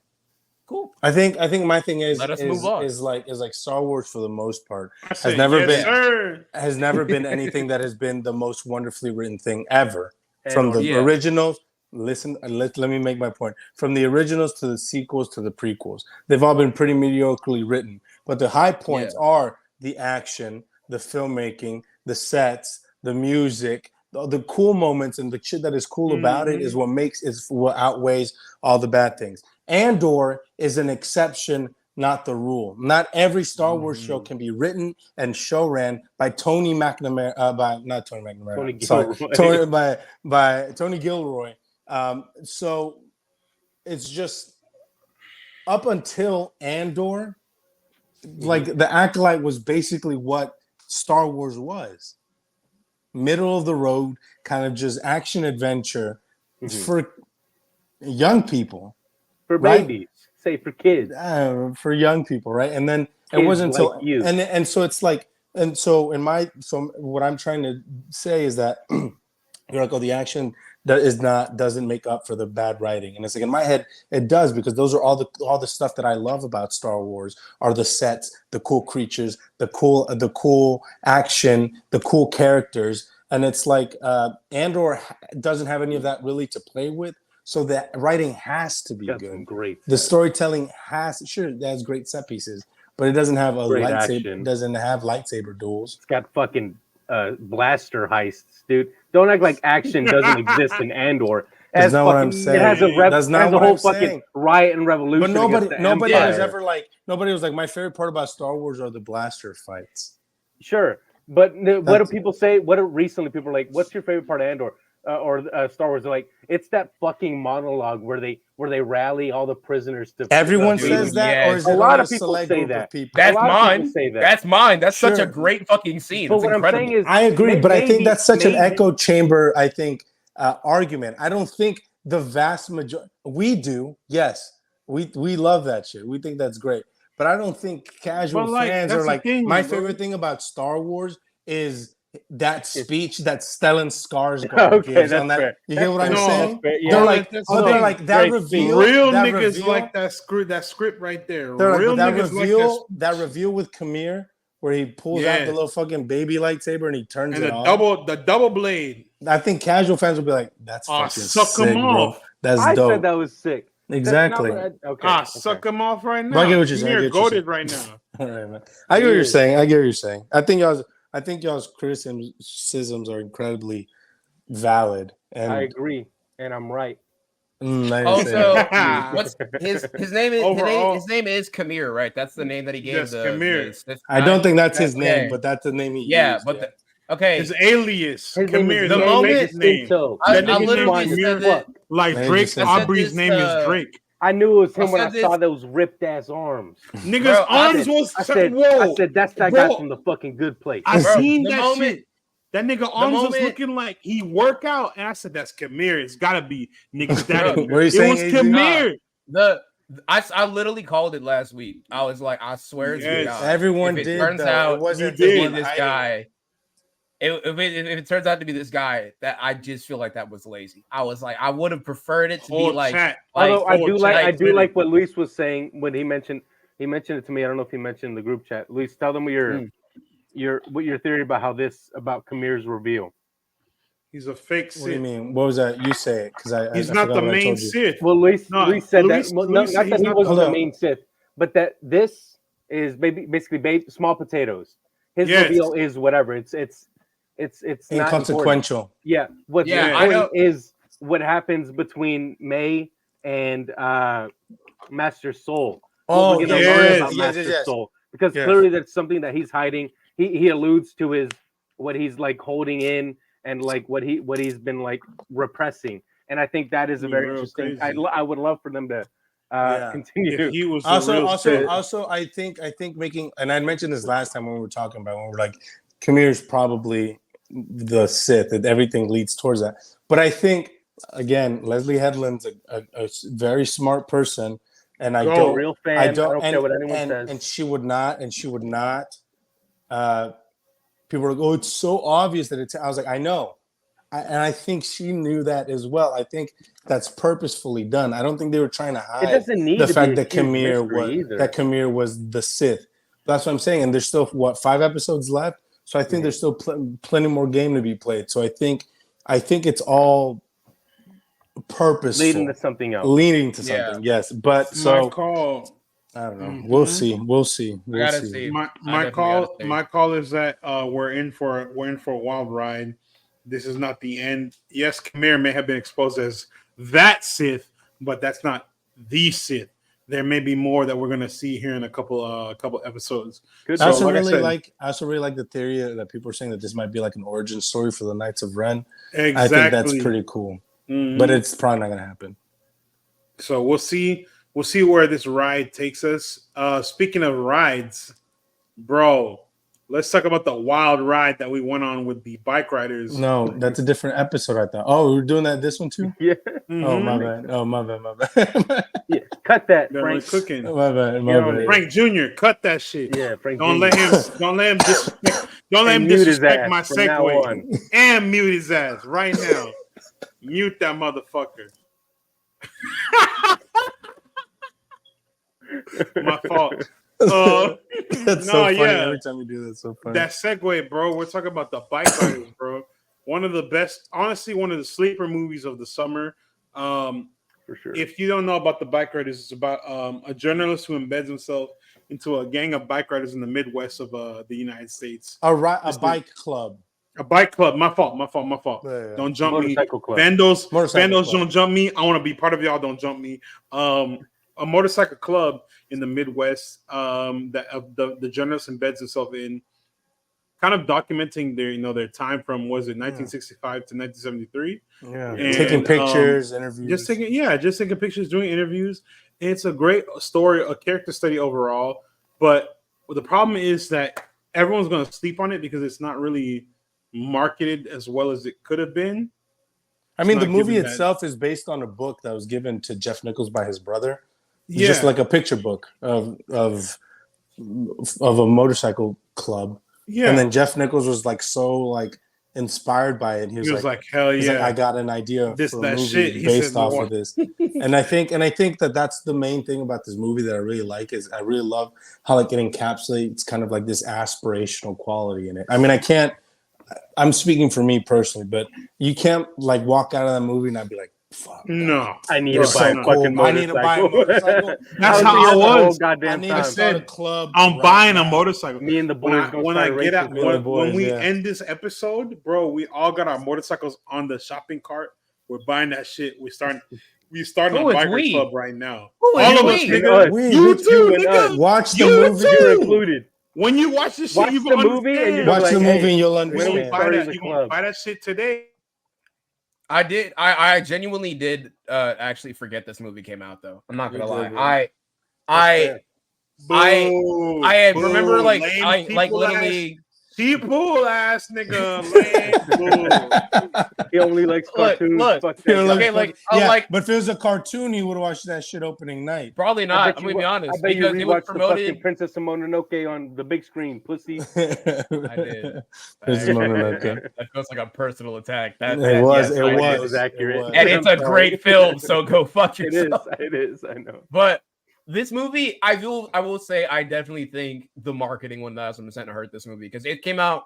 Cool. I think my thing is like Star Wars for the most part has never been anything that has been the most wonderfully written thing ever. From the originals, let me make my point. From the originals to the sequels to the prequels, they've all been pretty mediocrely written. But the high points are the action, the filmmaking, the sets, the music, the cool moments, and the shit that is cool about it is what outweighs all the bad things. Andor is an exception, not the rule. Not every Star Wars show can be written and show ran by Tony McNamara, by Tony Gilroy. So it's just up until Andor, like the Acolyte was basically what Star Wars was. Middle of the road, kind of just action adventure for young people. For babies, say for kids, for young people, right? And then it wasn't until and so it's like, and so what I'm trying to say is that you're like, oh, the action doesn't make up for the bad writing, and it's like in my head it does, because those are all the stuff that I love about Star Wars are the sets, the cool creatures, the cool action, the cool characters, and it's like Andor doesn't have any of that really to play with. So the writing has to be good. Great. The storytelling it has great set pieces, but it doesn't have lightsaber. Doesn't have lightsaber duels. It's got fucking blaster heists, dude. Don't act like action doesn't exist in Andor. That's not what I'm saying. It has a whole fucking riot and revolution. But nobody was like, my favorite part about Star Wars are the blaster fights. Sure, but what do people say? Recently people are like, what's your favorite part of Andor? Or Star Wars, are like, it's that fucking monologue where they rally all the prisoners to. Everyone says that, or is a lot of people say that. That's mine. That's mine. That's such a great fucking scene. But what I'm saying is, I agree, but I think that's such an echo chamber. I think argument. I don't think the vast majority. We do, yes, we love that shit. We think that's great, but I don't think casual fans are like. My favorite thing about Star Wars is that speech that Stellan Skarsgård gives on that. Fair. You get what I'm saying? They're like that reveal. Real niggas like that script right there. Real niggas like that reveal with Kamir, where he pulls out the little fucking baby lightsaber and he turns it on. The double blade. I think casual fans will be like, "That's fucking suck sick, him off." Bro. That's dope. I said that was sick. Exactly. Suck him off right now. I get what you're saying. You're goated right now. All right, man. I get what you're saying. I think y'all's criticisms are incredibly valid. And I agree, and I'm right. Also, what's his name is his name is Kamir, right? That's the name that he gave. Kamir. I don't think that's his name, but that's the name he used. But his alias. Kamir. The moment his name. I literally said that. Like Drake, Aubrey's name is Drake. I knew it was him when I saw those ripped ass arms. Niggas' arms was. I said that's that guy from the fucking Good Place. I seen that shit. That nigga arms was looking like he work out, and I said that's Kamir. It's gotta be niggas. It was Kamir. I literally called it last week. I was like, I swear to God, everyone if did. Turns out it wasn't this guy. if it turns out to be this guy, that I just feel like that was lazy. I was like, I would have preferred it to be like. Although I do like what Luis was saying when he mentioned it to me. I don't know if he mentioned in the group chat. Luis, tell them what your theory about Kamir's reveal. He's a fake Sith. What do you mean? What was that? You say it because he's not the main Sith. Well, Luis said that. Well, not that he wasn't the main Sith, but that this is basically small potatoes. His reveal is whatever. It's not inconsequential. Important. Yeah. What's important is what happens between May and Master Soul. Oh, we're gonna learn about Master Soul because clearly that's something that he's hiding. He alludes to what he's like holding in and like what he's been like repressing, and I think that is a very interesting. I would love for them to continue. If he was also I think making, and I mentioned this last time when we were talking about when we were like, Kamir's probably the Sith, that everything leads towards that. But I think again, Leslie Headland's a very smart person, and I don't care what anyone says. And she would not. People are like, oh, it's so obvious that it's. I was like, I know, and I think she knew that as well. I think that's purposefully done. I don't think they were trying to hide the fact that Kamir was the Sith. That's what I'm saying. And there's still 5 episodes left, so I think there's still plenty more game to be played. So I think it's all purposeful, leading to something else. Yes. But my call. I don't know. We'll see. My call is that we're in for a wild ride. This is not the end. Yes, Kamir may have been exposed as that Sith, but that's not the Sith. There may be more that we're gonna see here in a couple episodes. Good. I also really like the theory that people are saying that this might be like an origin story for the Knights of Ren. Exactly. I think that's pretty cool. Mm-hmm. But it's probably not gonna happen. So we'll see. We'll see where this ride takes us. Speaking of rides, bro, let's talk about the wild ride that we went on with the Bikeriders. No, that's a different episode, I thought. Oh, we were doing this one too? Yeah. Mm-hmm. Oh, my bad. Yeah, cut that, Frank. Frank. Cooking. My bad. Frank Jr., cut that shit. Yeah, Frank. Don't let him disrespect my segue. And mute his ass right now. Mute that motherfucker. My fault. That's so funny. Every time you do that, so funny. That segue, bro. We're talking about the Bikeriders, bro. One of the best, honestly, one of the sleeper movies of the summer. For sure. If you don't know about the Bikeriders, it's about a journalist who embeds himself into a gang of bike riders in the Midwest of the United States. A bike club. A bike club. My fault. Yeah. Don't jump me. Vandals, don't jump me. I want to be part of y'all. Don't jump me. A motorcycle club in the Midwest that the journalist embeds himself in, kind of documenting their time from 1965 to 1973. Yeah, and, taking pictures, interviews. Just taking pictures, doing interviews. And it's a great story, a character study overall. But the problem is that everyone's going to sleep on it because it's not really marketed as well as it could have been. I mean, the movie itself is based on a book that was given to Jeff Nichols by his brother. Yeah. Just like a picture book of a motorcycle club. Yeah. And then Jeff Nichols was like so inspired by it. He was like hell yeah. I got an idea for a movie based off of this. and I think that that's the main thing about this movie that I really like is I really love how it encapsulates kind of like this aspirational quality in it. I mean, I'm speaking for me personally, but you can't walk out of that movie and I'd be like, fuck. No, I need to buy a fucking motorcycle. I need to buy a motorcycle. That's how I was. I need to start a club. I'm buying a motorcycle. Me and the boys when we end this episode, bro, we all got our motorcycles on the shopping cart. We're buying that shit. We starting a biker club right now. All of us, nigga. You too, nigga. Watch the movie. You're included. When you watch this shit, you will understand. Watch the movie and you'll understand. You can buy that shit today. I did. I genuinely did actually forget this movie came out though. I'm not gonna lie. I remember literally He bull ass nigga. Lame bull. He only likes cartoons. Look, Fuck that guy. okay, like, but if it was a cartoon, he would watch that shit opening night. Probably not. I'm gonna be honest. I bet you because it was rewatched the promoted. fucking Princess Mononoke on the big screen, pussy. I did. Princess Mononoke. That feels like a personal attack. It was accurate. And it's a great film, so go fuck yourself. It is. I know. But this movie, I will say, I definitely think the marketing 1000% hurt this movie because it came out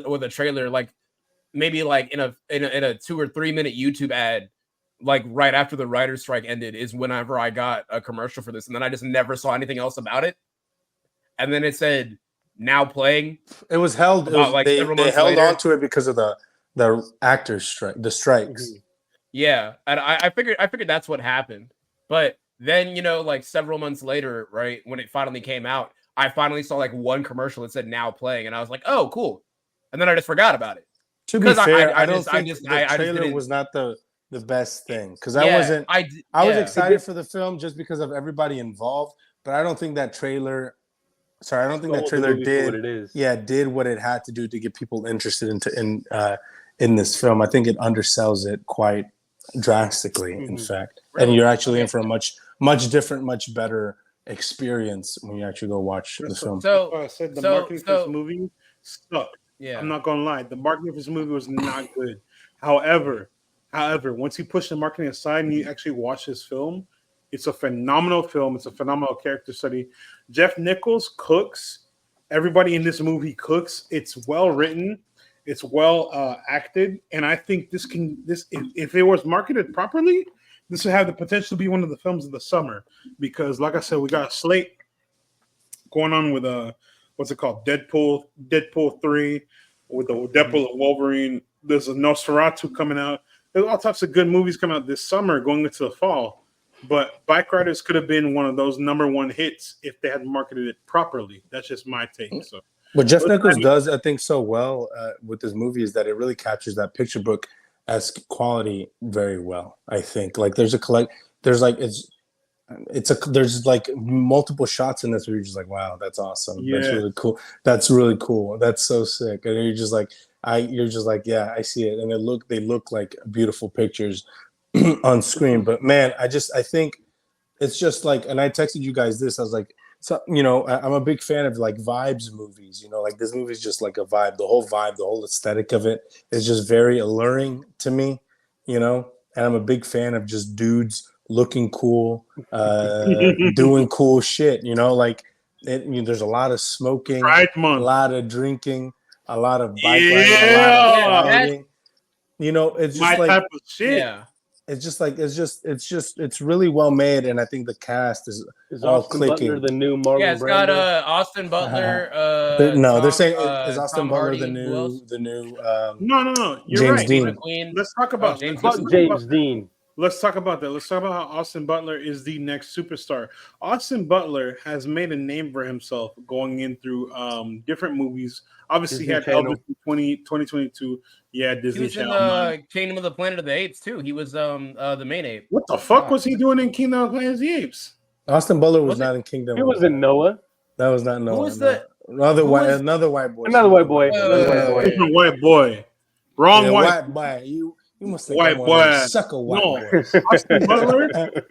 with a trailer, like maybe like in a 2 or 3 minute YouTube ad, like right after the writer's strike ended, is whenever I got a commercial for this, and then I just never saw anything else about it. And then it said now playing. It was held. They held on to it because of the actors strike, the strikes. Yeah, and I figured that's what happened, but. Then, like several months later, right, when it finally came out, I finally saw like one commercial that said now playing, and I was like, oh, cool. And then I just forgot about it. To be fair, I don't think the trailer was not the best thing because I was excited for the film just because of everybody involved, but I don't think that trailer did what it had to do to get people interested in this film. I think it undersells it quite drastically, in fact. Really? And you're actually in for a much different, much better experience when you actually go watch the film. So I said the marketing for this movie sucked. Yeah, I'm not gonna lie. The marketing for this movie was not good. However, once you push the marketing aside and you actually watch this film, it's a phenomenal film. It's a phenomenal character study. Jeff Nichols cooks. Everybody in this movie cooks. It's well written. It's well acted, and I think this if it was marketed properly, this would have the potential to be one of the films of the summer. Because, like I said, we got a slate going on with what's it called, Deadpool 3, with the Deadpool and Wolverine. There's a Nosferatu coming out. There's all types of good movies coming out this summer, going into the fall. But Bikeriders could have been one of those #1 hits if they had marketed it properly. That's just my take. So. What Jeff Nichols does, I think, so well with this movie is that it really captures that picture book-esque quality very well. I think there's multiple shots in this where you're just like, wow, that's awesome. Yeah. That's really cool. That's really cool. That's so sick. And you're just like, yeah, I see it. And they look like beautiful pictures on screen. But man, I think it's just like, and I texted you guys this. I was like. So, I'm a big fan of like vibes movies, like this movie is just like a vibe, the whole aesthetic of it is just very alluring to me, and I'm a big fan of just dudes looking cool, doing cool shit, there's a lot of smoking, a lot of drinking, a lot of bike riding, a lot of riding, it's just my like type of shit. Yeah. It's really well made, and I think the cast is all Austin clicking. Butler, the new Marlon it's got Austin Butler. They're saying is Austin Butler the new No, you're James right. Dean. Let's talk about James Dean. Let's talk about that. Let's talk about how Austin Butler is the next superstar. Austin Butler has made a name for himself going in through different movies. Obviously, Disney he had Channel. Elvis 2022. Yeah, Disney He was Channel. in Kingdom of the Planet of the Apes too. He was the main ape. What the fuck was he doing in Kingdom of the Planet of the Apes? Austin Butler was not in Kingdom. He was in Noah. That was not Noah. Who was the another white boy? Another white boy. Wrong white boy. You must think white boy. Suck a white boy.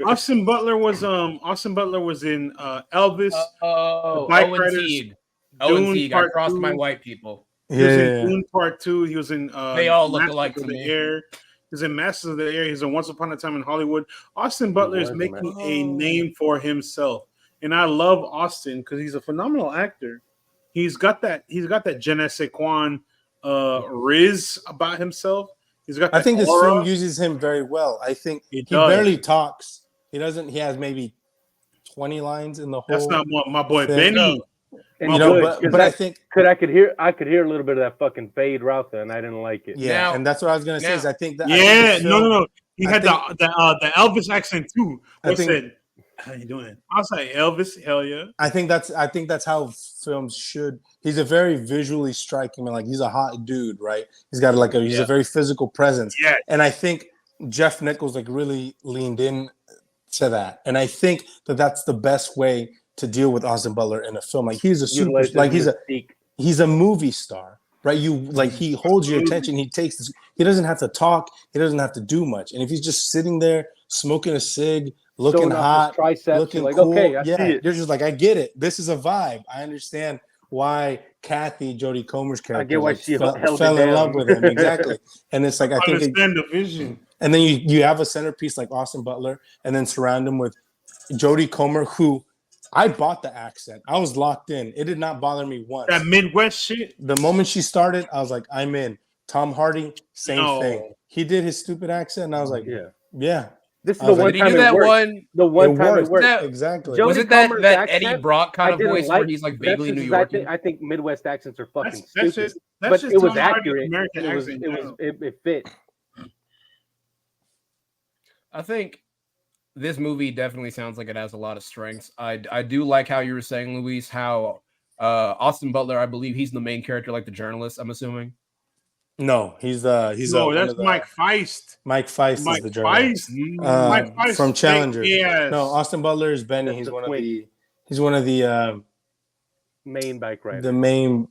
Austin Butler was in Elvis. Bikeriders. Owen Teague. I crossed my white people. He was in Dune Part 2. He was in they all look alike to me. Air. He's in Masters of the Air. He's in Once Upon a Time in Hollywood. Austin Butler is making a name for himself, and I love Austin because he's a phenomenal actor. He's got that je ne sais quoi riz about himself. He's got. I think this film uses him very well. I think he barely talks. He doesn't. He has maybe 20 lines in the whole. That's not my boy Benny. But I think I could hear a little bit of that fucking fade Rautha, and I didn't like it. Yeah, and that's what I was gonna say. Is I think that no. He had the Elvis accent too. I said, "How you doing?" I was like, "Elvis, hell yeah." I think that's how films should. He's a very visually striking man. Like he's a hot dude, right? He's got he's a very physical presence. Yeah, and I think Jeff Nichols really leaned in to that, and I think that's the best way to deal with Austin Butler in a film. Like he's a super, he's a movie star, right? You like he holds your attention. He takes this. He doesn't have to talk. He doesn't have to do much. And if he's just sitting there smoking a cig, looking hot, triceps, looking like, cool, okay, I see it. you're just like, I get it. This is a vibe. I understand why Kathy, Jodie Comer's character, I get why she fell in love with him. Exactly. And it's like, I think understand the vision. And then you have a centerpiece like Austin Butler, and then surround him with Jodie Comer, who I bought the accent. I was locked in. It did not bother me once. That Midwest shit. The moment she started, I was like, I'm in. Tom Hardy, same thing. He did his stupid accent, and I was like, yeah. This is the one time it worked. The one time it worked. Exactly. Was it that Eddie Brock kind of voice where he's like vaguely New Yorker? I think Midwest accents are fucking stupid. Just but it was accurate. It fit. I think this movie definitely sounds like it has a lot of strengths. I do like how you were saying, Luis, how Austin Butler, I believe he's the main character, like the journalist, I'm assuming. No, he's that's Mike Feist. Mike Feist is the journalist. Mike Feist from Challengers. Yes. No, Austin Butler is Benny. He's one of the main bike riders. The main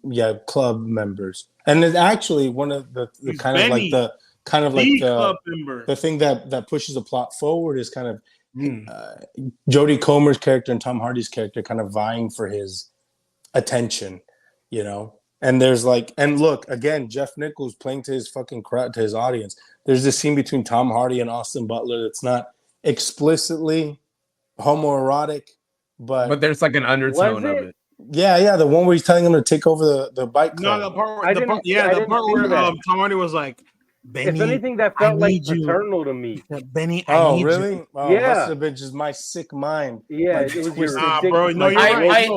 club members. And it's actually one of the kind of like the thing that pushes the plot forward is kind of Jodie Comer's character and Tom Hardy's character kind of vying for his attention, you know. And there's and look again, Jeff Nichols playing to his fucking crowd, to his audience. There's this scene between Tom Hardy and Austin Butler that's not explicitly homoerotic, but there's like an undertone of it. Yeah, the one where he's telling him to take over the bike club. No, the part where Tom Hardy was like, Benny, if anything, that felt like paternal to me. Benny, I need really? You. Oh, yeah, must have been just my sick mind. Yeah, it was your bro. No, you're right.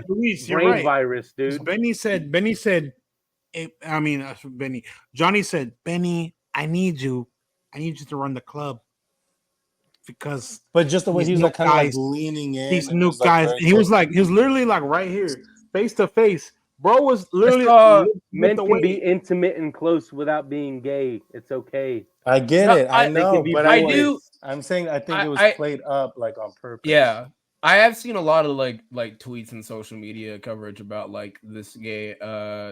Luis, you're brain right. virus, dude. Benny said. Benny. Johnny said, Benny, I need you to run the club. Because, but just the way he was like kind of like leaning in. These new guys. He was literally like right here, face to face. Bro was literally men can be intimate and close without being gay. It's okay. I get it. I know, but I'm saying I think it was played up like on purpose. Yeah, I have seen a lot of like tweets and social media coverage about like this gay,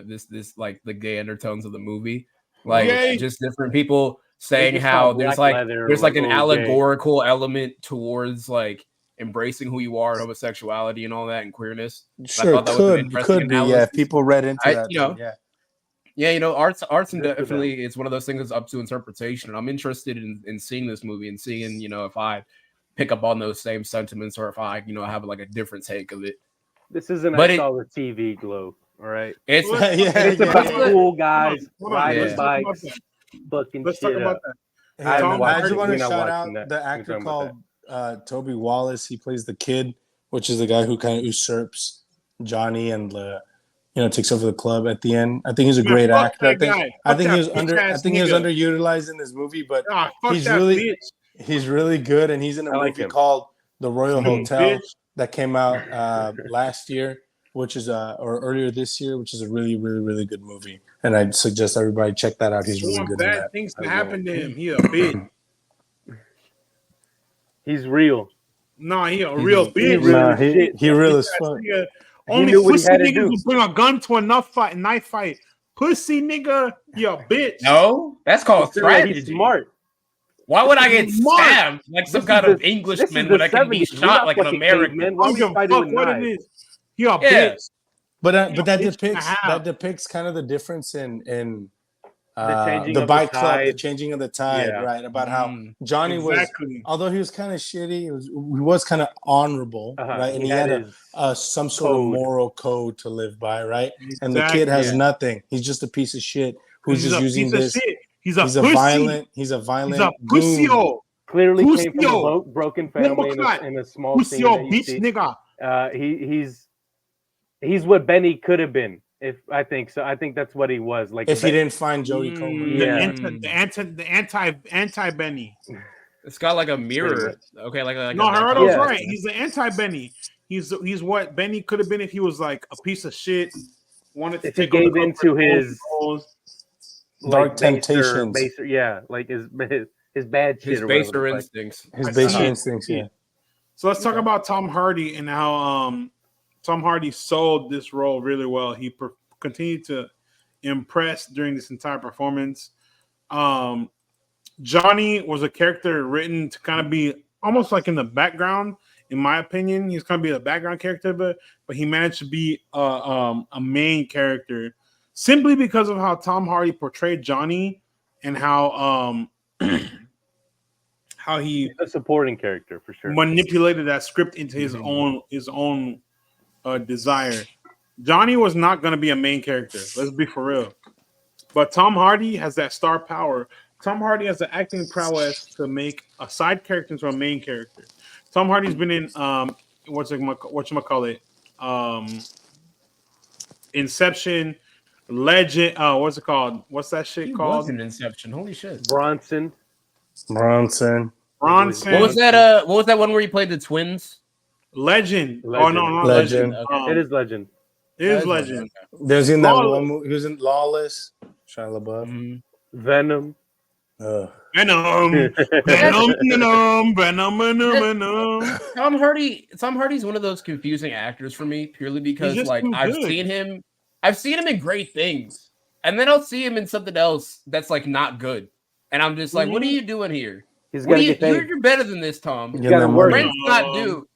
this like the gay undertones of the movie, like just different people saying how there's like an allegorical element towards like embracing who you are, homosexuality and all that, and queerness. Sure, could be. Yeah, if people read into that. Art's definitely it's one of those things that's up to interpretation. And I'm interested in seeing this movie and seeing, if I pick up on those same sentiments or if I, have like a different take of it. This isn't I saw the TV glow. All right, it's about cool guys riding bikes, bucking shit up. I just want to shout out the actor called Toby Wallace. He plays the kid, which is the guy who kind of usurps Johnny and takes over the club at the end. I think he's a great actor. I think he was underutilized in this movie, but he's really good, and he's in a movie called The Royal Hotel that came out last year, which is or earlier this year, which is a really, really, really good movie. And I'd suggest everybody check that out. He's really good. Bad things to happen to him. He a bitch. He's real. No, he a real bitch. He real as fuck. Only pussy niggas will bring a gun to a knife fight. Pussy nigga, you a bitch. No, that's called strategy. He's smart. Why would I get stabbed like some kind of Englishman when I can be shot like an American? Why don't fuck what it is? You a bitch. But that depicts kind of the difference in the bike club, the changing of the tide, right? About how Johnny was, although he was kind of shitty, he was kind of honorable, right? And he had some sort of moral code to live by, right? And the kid has nothing. He's just a piece of shit who's just using this. He's a violent pussy. Clearly came from a broken family in a small scene. Bitch, nigga. He's what Benny could have been. If I think so, I think that's what he was. Like if he didn't find Jodie Comer, the anti Benny. It's got like a mirror. Okay, like no, Gerardo's right. He's the anti Benny. He's what Benny could have been if he was like a piece of shit. Wanted to take gave into his dark temptations. Like his bad shit. His baser instincts. His baser instincts. Yeah. So let's talk about Tom Hardy and how Tom Hardy sold this role really well. He continued to impress during this entire performance. Johnny was a character written to kind of be almost like in the background. In my opinion, he's going to be a background character, but he managed to be a main character simply because of how Tom Hardy portrayed Johnny and how how He's a supporting character for sure. manipulated that script into his own desire. Johnny was not going to be a main character. Let's be for real. But Tom Hardy has that star power. Tom Hardy has the acting prowess to make a side character into a main character. Tom Hardy's been in whatchamacallit? Inception, Legend. What's it called? What's that shit called? Was in Inception. Holy shit. Bronson. Bronson. What was that? What was that one where he played the twins? Legend. Legend. Oh no, not Legend. Legend. It is Legend. It is Legend. There's in that one movie. He was in Lawless. Shia LaBeouf. Mm-hmm. Venom. Venom. Tom Hardy's one of those confusing actors for me, purely because like I've seen him in great things, and then I'll see him in something else that's like not good, and I'm just like, what are you doing here? You're better than this, Tom. He's got to work. Rent's not due.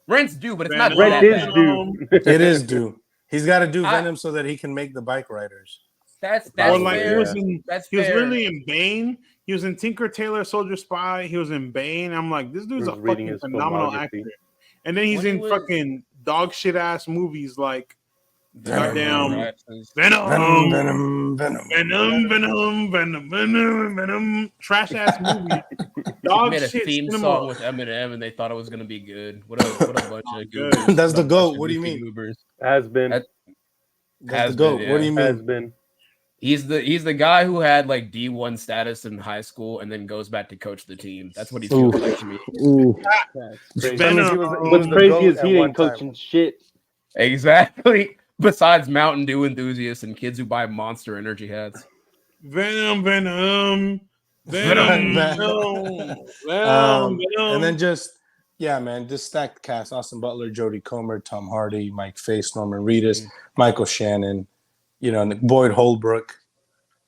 Rent's due, but it's not. Rent is due. It is due. He's got to do Venom so that he can make the Bikeriders. That's like fair. He was really in Bane. He was in Tinker Tailor Soldier Spy. He was in Bane. I'm like, this dude's a fucking phenomenal actor. And then he's in fucking dog shit ass movies like goddamn Venom, trash ass movie. Dog made a shit theme cinema. song with Eminem, and they thought it was gonna be good. What a bunch of good. That's the GOAT. What do you mean? Has been. That's the GOAT. What do you mean? Has been. He's the guy who had like D1 status in high school and then goes back to coach the team. That's what he feels like to me. What's crazy is he ain't coaching shit. Exactly. Besides Mountain Dew enthusiasts and kids who buy Monster Energy hats. Venom. And then just stacked cast: Austin Butler, Jodie Comer, Tom Hardy, Mike Face, Norman Reedus, Michael Shannon. And Boyd Holbrook.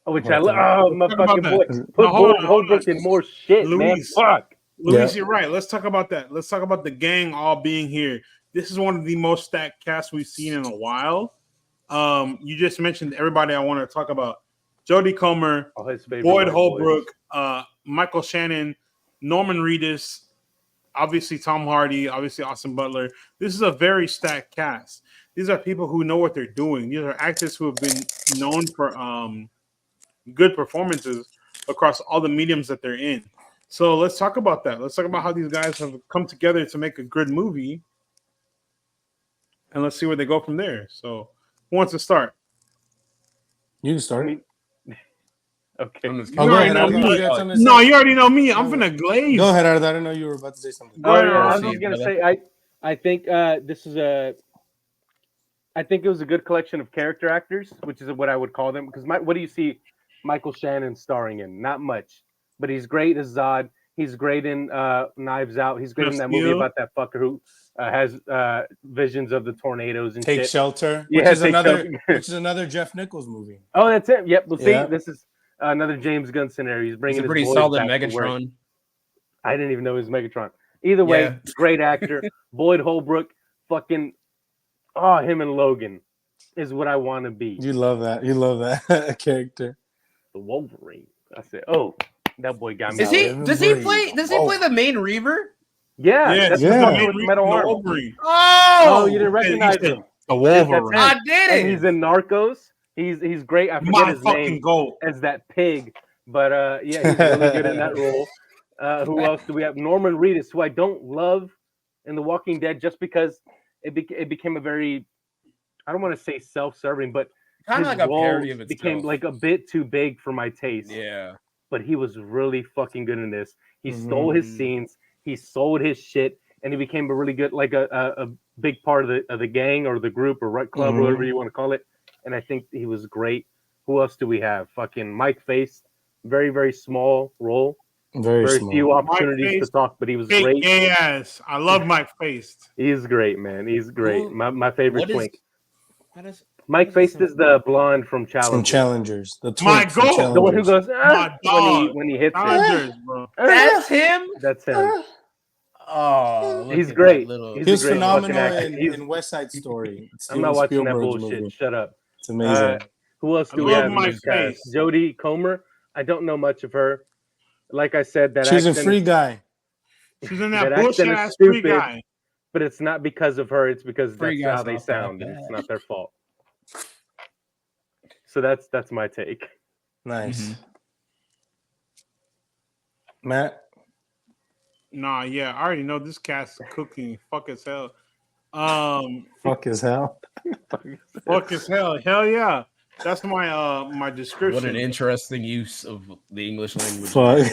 Which I love. Oh, my fucking boy. Put Boyd Holbrook in more shit, man. Fuck. Luis, you're right. Let's talk about that. Let's talk about the gang all being here. This is one of the most stacked casts we've seen in a while. You just mentioned everybody I want to talk about. Jodie Comer, Boyd Holbrook, Michael Shannon, Norman Reedus, obviously Tom Hardy, obviously Austin Butler. This is a very stacked cast. These are people who know what they're doing. These are actors who have been known for good performances across all the mediums that they're in. So let's talk about that. Let's talk about how these guys have come together to make a good movie. And let's see where they go from there. So who wants to start? You can start. Okay. You already know me. I'm finna glaze. Go ahead, Arda. I didn't know you were about to say something. I was going to say, I think this is I think it was a good collection of character actors, which is what I would call them. Because what do you see Michael Shannon starring in? Not much, but he's great as Zod. He's great in Knives Out. He's great in that movie about that fucker who has visions of the tornadoes and Take shit. Shelter, which is another Jeff Nichols movie. Oh, that's it. Yep. We'll see. This is another James Gunn scenario. He's bringing a pretty solid Megatron. I didn't even know he was Megatron. Either way, great actor. Boyd Holbrook, fucking. Oh, him and Logan is what I want to be. You love that. You love that character. The Wolverine. I said, oh, that boy got me. Does he play the main Reaver? Yeah. That's the metal arm. Wolverine. Oh, you didn't recognize him. The Wolverine. I did it. And he's in Narcos. He's great. I forget his name as that pig, but he's really good in that role. Who else do we have? Norman Reedus, who I don't love in The Walking Dead, just because it became a very, I don't want to say self-serving, but kind of like a parody of itself. Became like a bit too big for my taste. Yeah. But he was really fucking good in this. He stole his scenes. He sold his shit, and he became a really good, like a big part of the gang or the group or Red Club or whatever you want to call it. And I think he was great. Who else do we have? Fucking Mike Face, very, very small role. Very few opportunities to talk, but he was great. Yes, I love Mike Face. He's great, man. He's great. My favorite twink. Mike Faced is the blonde from Challengers. From Challengers. The My twink from goal! Challengers. The one who goes My dog. when he hits it. Challengers, bro. That's him. That's him. Oh, look He's at great. that little- He's He was a great phenomenal fucking actor. in West Side Story. I'm not Steven watching that Spielberg's bullshit. movie. Shut up. It's amazing. Who else do I we love have in Mike this cast? Face. Jodie Comer. I don't know much of her. Like I said, that She's a accent, Free Guy. She's in that That bullshit accent is ass free stupid. guy. but it's not because of her. It's because Free that's Guy's how they not that sound. And bad. it's not their fault. So that's my take. Nice. Matt? Nah, yeah, I already know this cast is cooking. Fuck as hell. Fuck as hell. Fuck as hell. Hell yeah. That's my my description. What an interesting use of the English language. Fuck.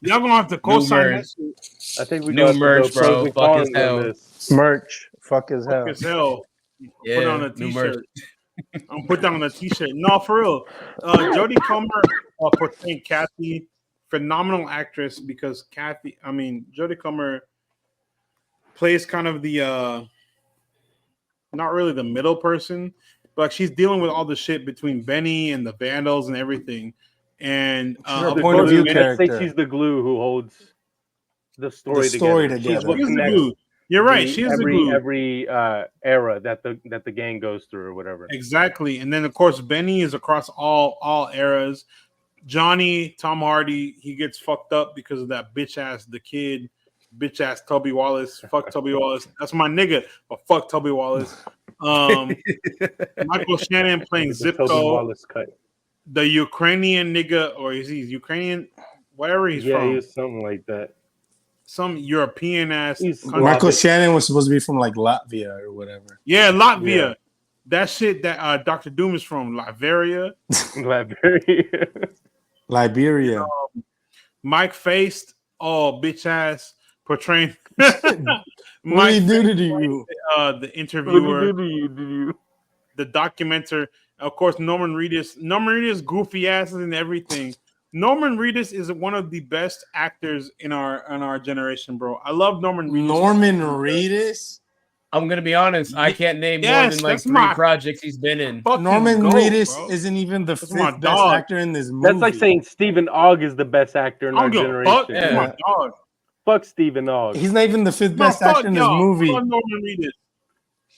Y'all gonna have to co-sign that shit. I think we New got to merch, go bro. pros and Fuck as cons on hell. this. Merch. Fuck as hell. Fuck as hell. Yeah, Put on a new merch. t-shirt. I'm put down on a t-shirt. No, for real. Jodie Comer portraying Kathy, phenomenal actress because Jodie Comer plays kind of the not really the middle person, but she's dealing with all the shit between Benny and the Vandals and everything. And Sure, of point of course, view Let's character. say she's the glue who holds the story story together. together. She's what she's the connects glue. You're right. She's the glue. every era that the gang goes through or whatever. Exactly. And then of course Benny is across all eras. Johnny, Tom Hardy, he gets fucked up because of that bitch ass Toby Wallace. Fuck Toby Wallace. That's my nigga. But fuck Toby Wallace. Michael Shannon playing The Toby Zipko, Wallace cut. the Ukrainian nigga, or is he Ukrainian? Wherever he's Yeah, from. he was something like that. Some European ass He's country. Michael Shannon was supposed to be from like Latvia or whatever. Yeah, Latvia. Yeah. That shit that Dr. Doom is from Latveria. Liberia. Mike Faced, bitch ass, portraying What did he do to you? The interviewer, the documenter, of course, Norman Reedus, goofy asses and everything. Norman Reedus is one of the best actors in our generation, bro. I love Norman Reedus. Norman Reedus? I'm gonna be honest. I can't name more Yes, than like that's 3 my- projects he's been in. Fucking Norman goat, Reedus bro. isn't even the That's my fifth best dog. actor in this movie. That's like saying Stephen Ogg is the best actor in I our don't give a generation. fuck. That's my dog. Fuck Stephen Ogg. He's not even the fifth No, best fuck actor in this y'all. movie. Fuck Norman Reedus.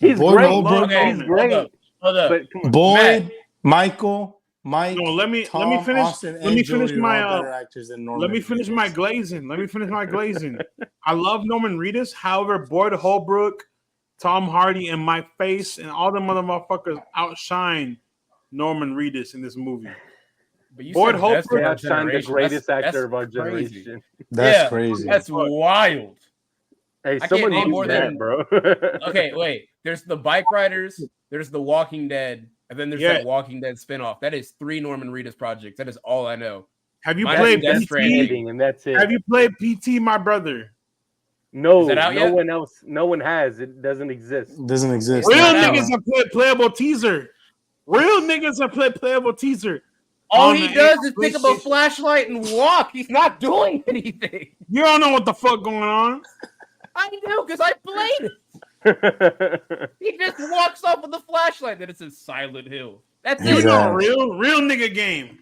He's Boyd great. Holbrook. Okay, He's great. Hold up. But come on. Boyd, Michael, Mike, No, let me Tom, finish. Austin, Let me and finish Jodie my. are all better actors than Norman Let me finish Reedus. my glazing. I love Norman Reedus. However, Boyd Holbrook, Tom Hardy, and Mike Face, and all the motherfuckers outshine Norman Reedus in this movie. But you Boyd said Holbrook best of They our outshine the generation. greatest That's actor of our crazy. generation. That's Yeah, crazy. That's wild. Hey, can't someone name use more that, than- bro. Okay, wait. There's the Bikeriders, there's the Walking Dead, and then there's that Walking Dead spinoff. That is 3 Norman Reedus projects. That is all I know. Have you Mine played is Death PT? Stranding. And that's it. Have you played PT, my brother? No, Is that out yet? no one has. It doesn't exist. Doesn't exist. Real not out. niggas have played playable teaser. Real niggas have played playable teaser. All On he the does is pick up a PlayStation. flashlight and walk. He's not doing anything. You don't know what the fuck going on. I do because I played it. He just walks off with the flashlight. Then it says Silent Hill. That's You it. know, real nigga game.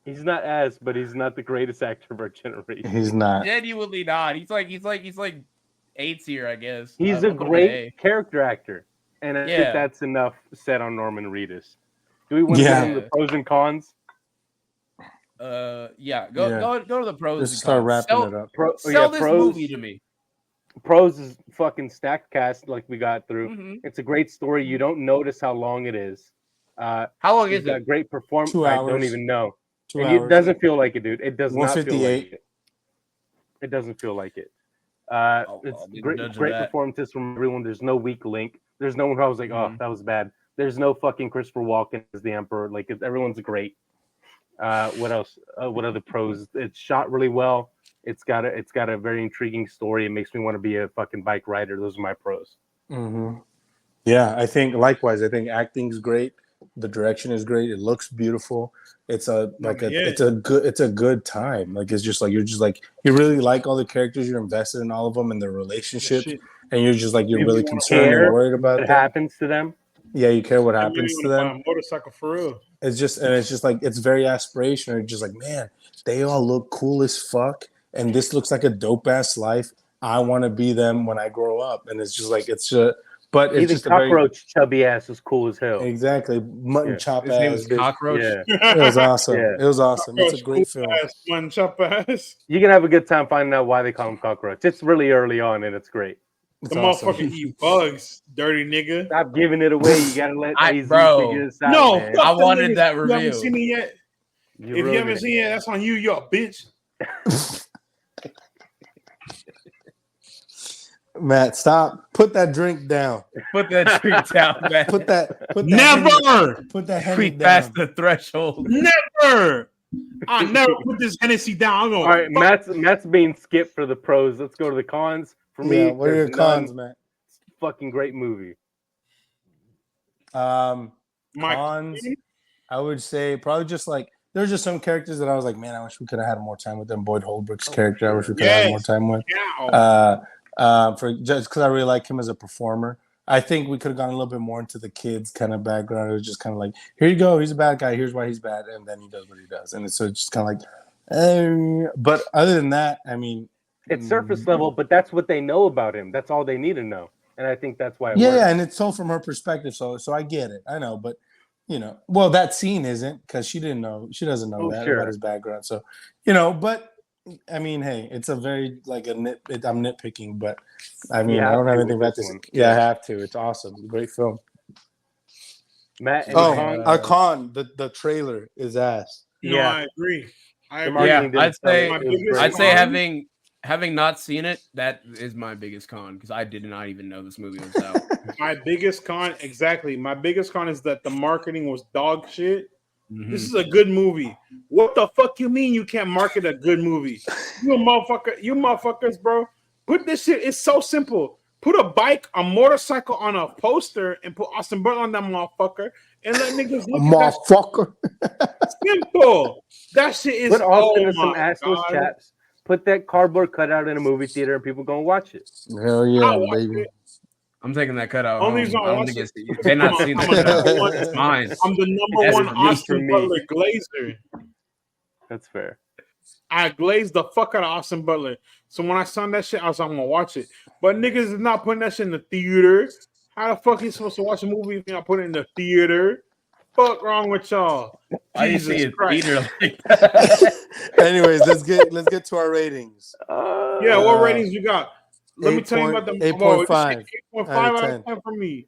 He's not but he's not the greatest actor of our generation. He's not. Genuinely not. He's like A tier, I guess. He's I'll a put him great character actor, and I think Yeah. that's enough said on Norman Reedus. Do we want to Yeah. get into the pros and cons? Yeah. Go to the pros. Let's and start cons. wrapping it up. Sell this movie to me. Pros is fucking stacked cast like we got through. Mhm. It's a great story. You don't notice how long it is. How long He's is got it? great performance. 2 I hours. don't even know. 2 And hours. it doesn't feel like it, dude. It does not feel like 158. it. It doesn't feel like it. I'll It's be the great, judge of great that. performances from everyone. There's no weak link. There's no one who I was like, oh, that was bad. There's no fucking Christopher Walken as the Emperor. Like everyone's great. What else? What other pros? It's shot really well. It's got a very intriguing story. It makes me want to be a fucking bike rider. Those are my pros. Mm-hmm. Yeah, I think likewise. I think acting's great. The direction is great. It looks beautiful. It's it's a good time. Like it's just like you really like all the characters. You're invested in all of them and their relationships. and you're just like you're really concerned care and worried about what them. happens to them. Yeah, you care what I happens really to wanna them. buy a motorcycle for real. It's just like it's very aspirational. You're just like, man, they all look cool as fuck, and this looks like a dope ass life. I want to be them when I grow up, and it's just like but it's Even just cockroach chubby ass is cool as hell. exactly mutton chop His name ass. is Bitch. Cockroach. Yeah, It was awesome. Yeah. It was awesome. It's a Cockroach, great cool film. ass, one chop ass. you can have a good time finding out why they call him cockroach. It's really early on, and it's great. It's The awesome. motherfucker eat bugs, dirty nigga. Stop giving it away. You gotta let AZ bro. figure this out, No, man. fuck I them wanted niggas. that You haven't review. seen it yet. If you ruined haven't it. seen it, that's on you, a bitch. Matt, stop. Put that drink down. Put that drink down, man. Put that. Never, Put that Henny Creep down. past the threshold. never. I never put this Hennessy down. I'm All gonna right, Matt's being skipped for the pros. Let's go to the cons. For me, Yeah, what are your there's cons, none. Matt? Fucking great movie. my Cons, I would say probably just like there's just some characters that I was like, man, I wish we could have had more time with them. Boyd Holbrook's character, I wish we could have had more time with. For just because I really like him as a performer. I think we could have gone a little bit more into the kids kind of background. It was just kind of like, here you go, he's a bad guy. Here's why he's bad, and then he does what he does, and it's so just kind of like. But other than that, I mean, It's surface level, but that's what they know about him. That's all they need to know, and I think that's why. Yeah, and it's told from her perspective, so I get it. I know, but well, that scene isn't because she doesn't know about his background. So, but I mean, hey, it's a very like I'm nitpicking, but I mean, I don't have anything bad to say. Yeah, I have to. It's awesome. Great film. Matt, our con, the trailer is ass. No, I agree. Yeah, I'd say con, having not seen it, that is my biggest con because I did not even know this movie was out. My biggest con is that the marketing was dog shit. Mm-hmm. This is a good movie. What the fuck you mean you can't market a good movie? You motherfuckers, bro. Put this shit. It's so simple. Put a motorcycle on a poster and put Austin Butler on that motherfucker and let niggas look motherfucker. at that. Simple. That shit is. Put Austin in some assless chaps. Put that cardboard cutout in a movie theater and people gonna watch it. Hell yeah, baby. I'm taking that cutout. Only I don't think they're not seeing that. It's mine. I'm the number one Austin Butler glazer. That's fair. I glazed the fuck out of Austin Butler. So when I saw that shit, I was like, I'm gonna watch it. But niggas is not putting that shit in the theater. How the fuck are you supposed to watch a movie if you're not putting it in the theater? Fuck wrong with y'all? Jesus Christ. Anyways, let's get to our ratings. What ratings you got? Let me tell you about the 8.5. 8.5 out of 10 for me.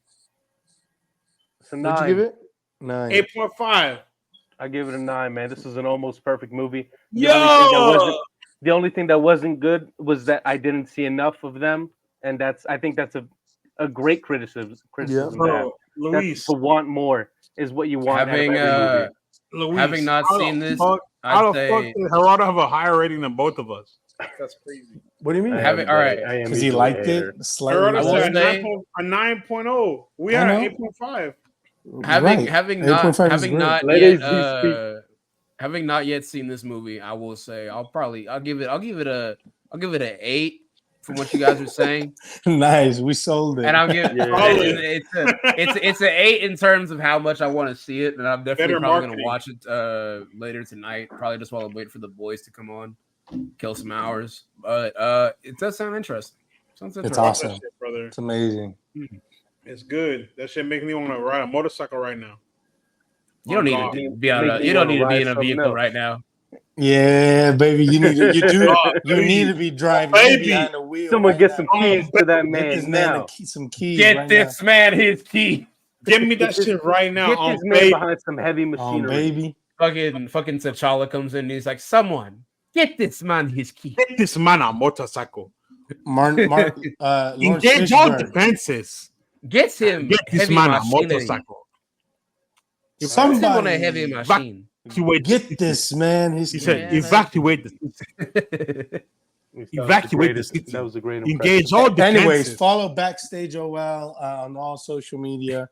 It's a 9. What'd you give it? 9. 8.5. I give it a 9, man. This is an almost perfect movie. The only thing that wasn't good was that I didn't see enough of them, and I think that's a great criticism. Luis, to want more is what you want. Having not seen this, how the fuck did Gerardo have a higher rating than both of us? That's crazy. What do you mean? Because he liked it slightly. Gerardo said a 9.0. We had an 8.5. Having not yet seen this movie, I will say I'll give it an 8 from what you guys are saying. Nice, we sold it. And I'll give it's an 8 in terms of how much I want to see it, and I'm definitely probably gonna watch it later tonight. Probably just while I wait for the boys to come on, kill some hours. But it does sound interesting. It's awesome, shit, brother. It's amazing. It's good. That shit making me want to ride a motorcycle right now. You don't need to be on. You don't need to be in a vehicle right now. Yeah, baby, you need to be driving behind the wheel. Someone get some keys to that man now. Some keys. Get this man his key. Give me that shit right now. Get this man behind some heavy machinery. Baby. Fucking T'Challa comes in and he's like, someone get this man his key. Get this man a motorcycle. Engage all defenses. Get this man a motorcycle. Somebody on a heavy machine. Get this man. He said, evacuate the evacuate the city. That was a great engage all defenses. Anyways, follow Backstage OL on all social media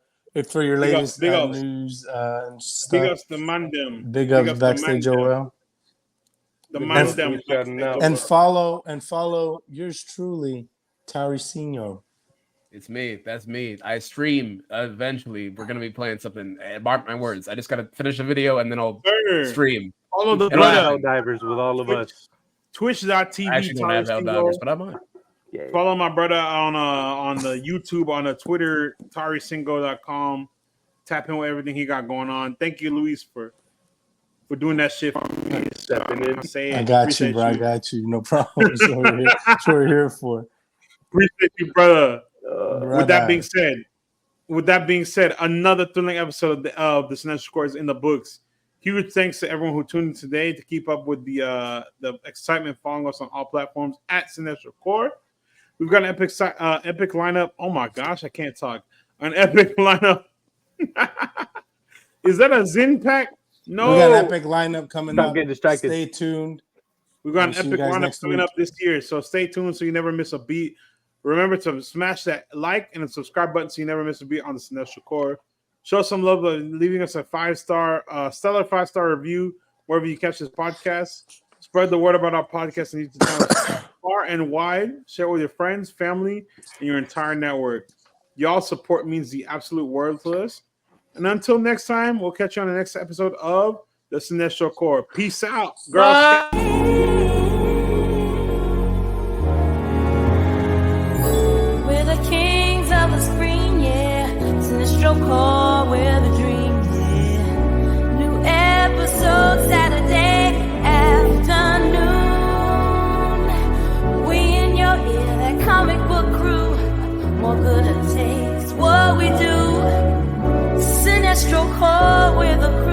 for your latest news and stuff. Big ups the Mandem. Big ups Backstage OL. The Mandem. And follow yours truly, Tauricinho. It's me. That's me. I stream. Eventually, we're gonna be playing something. Mark my words. I just gotta finish a video and then I'll stream. Follow the divers with all of us. Twitch.tv. I actually don't have Helldivers, but I might. Yeah. Follow my brother on the YouTube, on the Twitter, TariSingo.com. Tap him with everything he got going on. Thank you, Luis, for doing that shit for me. I got you, bro. I got you. No problem. That's what we're here for. Appreciate you, brother. With that being said, another thrilling episode of the Cinestro Score is in the books. Huge thanks to everyone who tuned in today. To keep up with the excitement, following us on all platforms at Cinestro Core. We've got an epic lineup. Oh my gosh, I can't talk. An epic lineup. Is that a Zin pack? No. We got an epic lineup coming up. Get distracted. Stay tuned. We've got an epic lineup coming up this year, so stay tuned so you never miss a beat. Remember to smash that like and the subscribe button so you never miss a beat on the Cinestro Core. Show some love by leaving us a 5-star, stellar 5-star review wherever you catch this podcast. Spread the word about our podcast and YouTube channel far and wide. Share it with your friends, family, and your entire network. Y'all support means the absolute world to us. And until next time, we'll catch you on the next episode of the Cinestro Core. Peace out, girls. We're the kings of the screen, yeah. Cinestro Core, we're the dream, yeah. New episode Saturday afternoon. We in your ear, that comic book crew. More good it takes, what we do. Cinestro Core, we're the crew.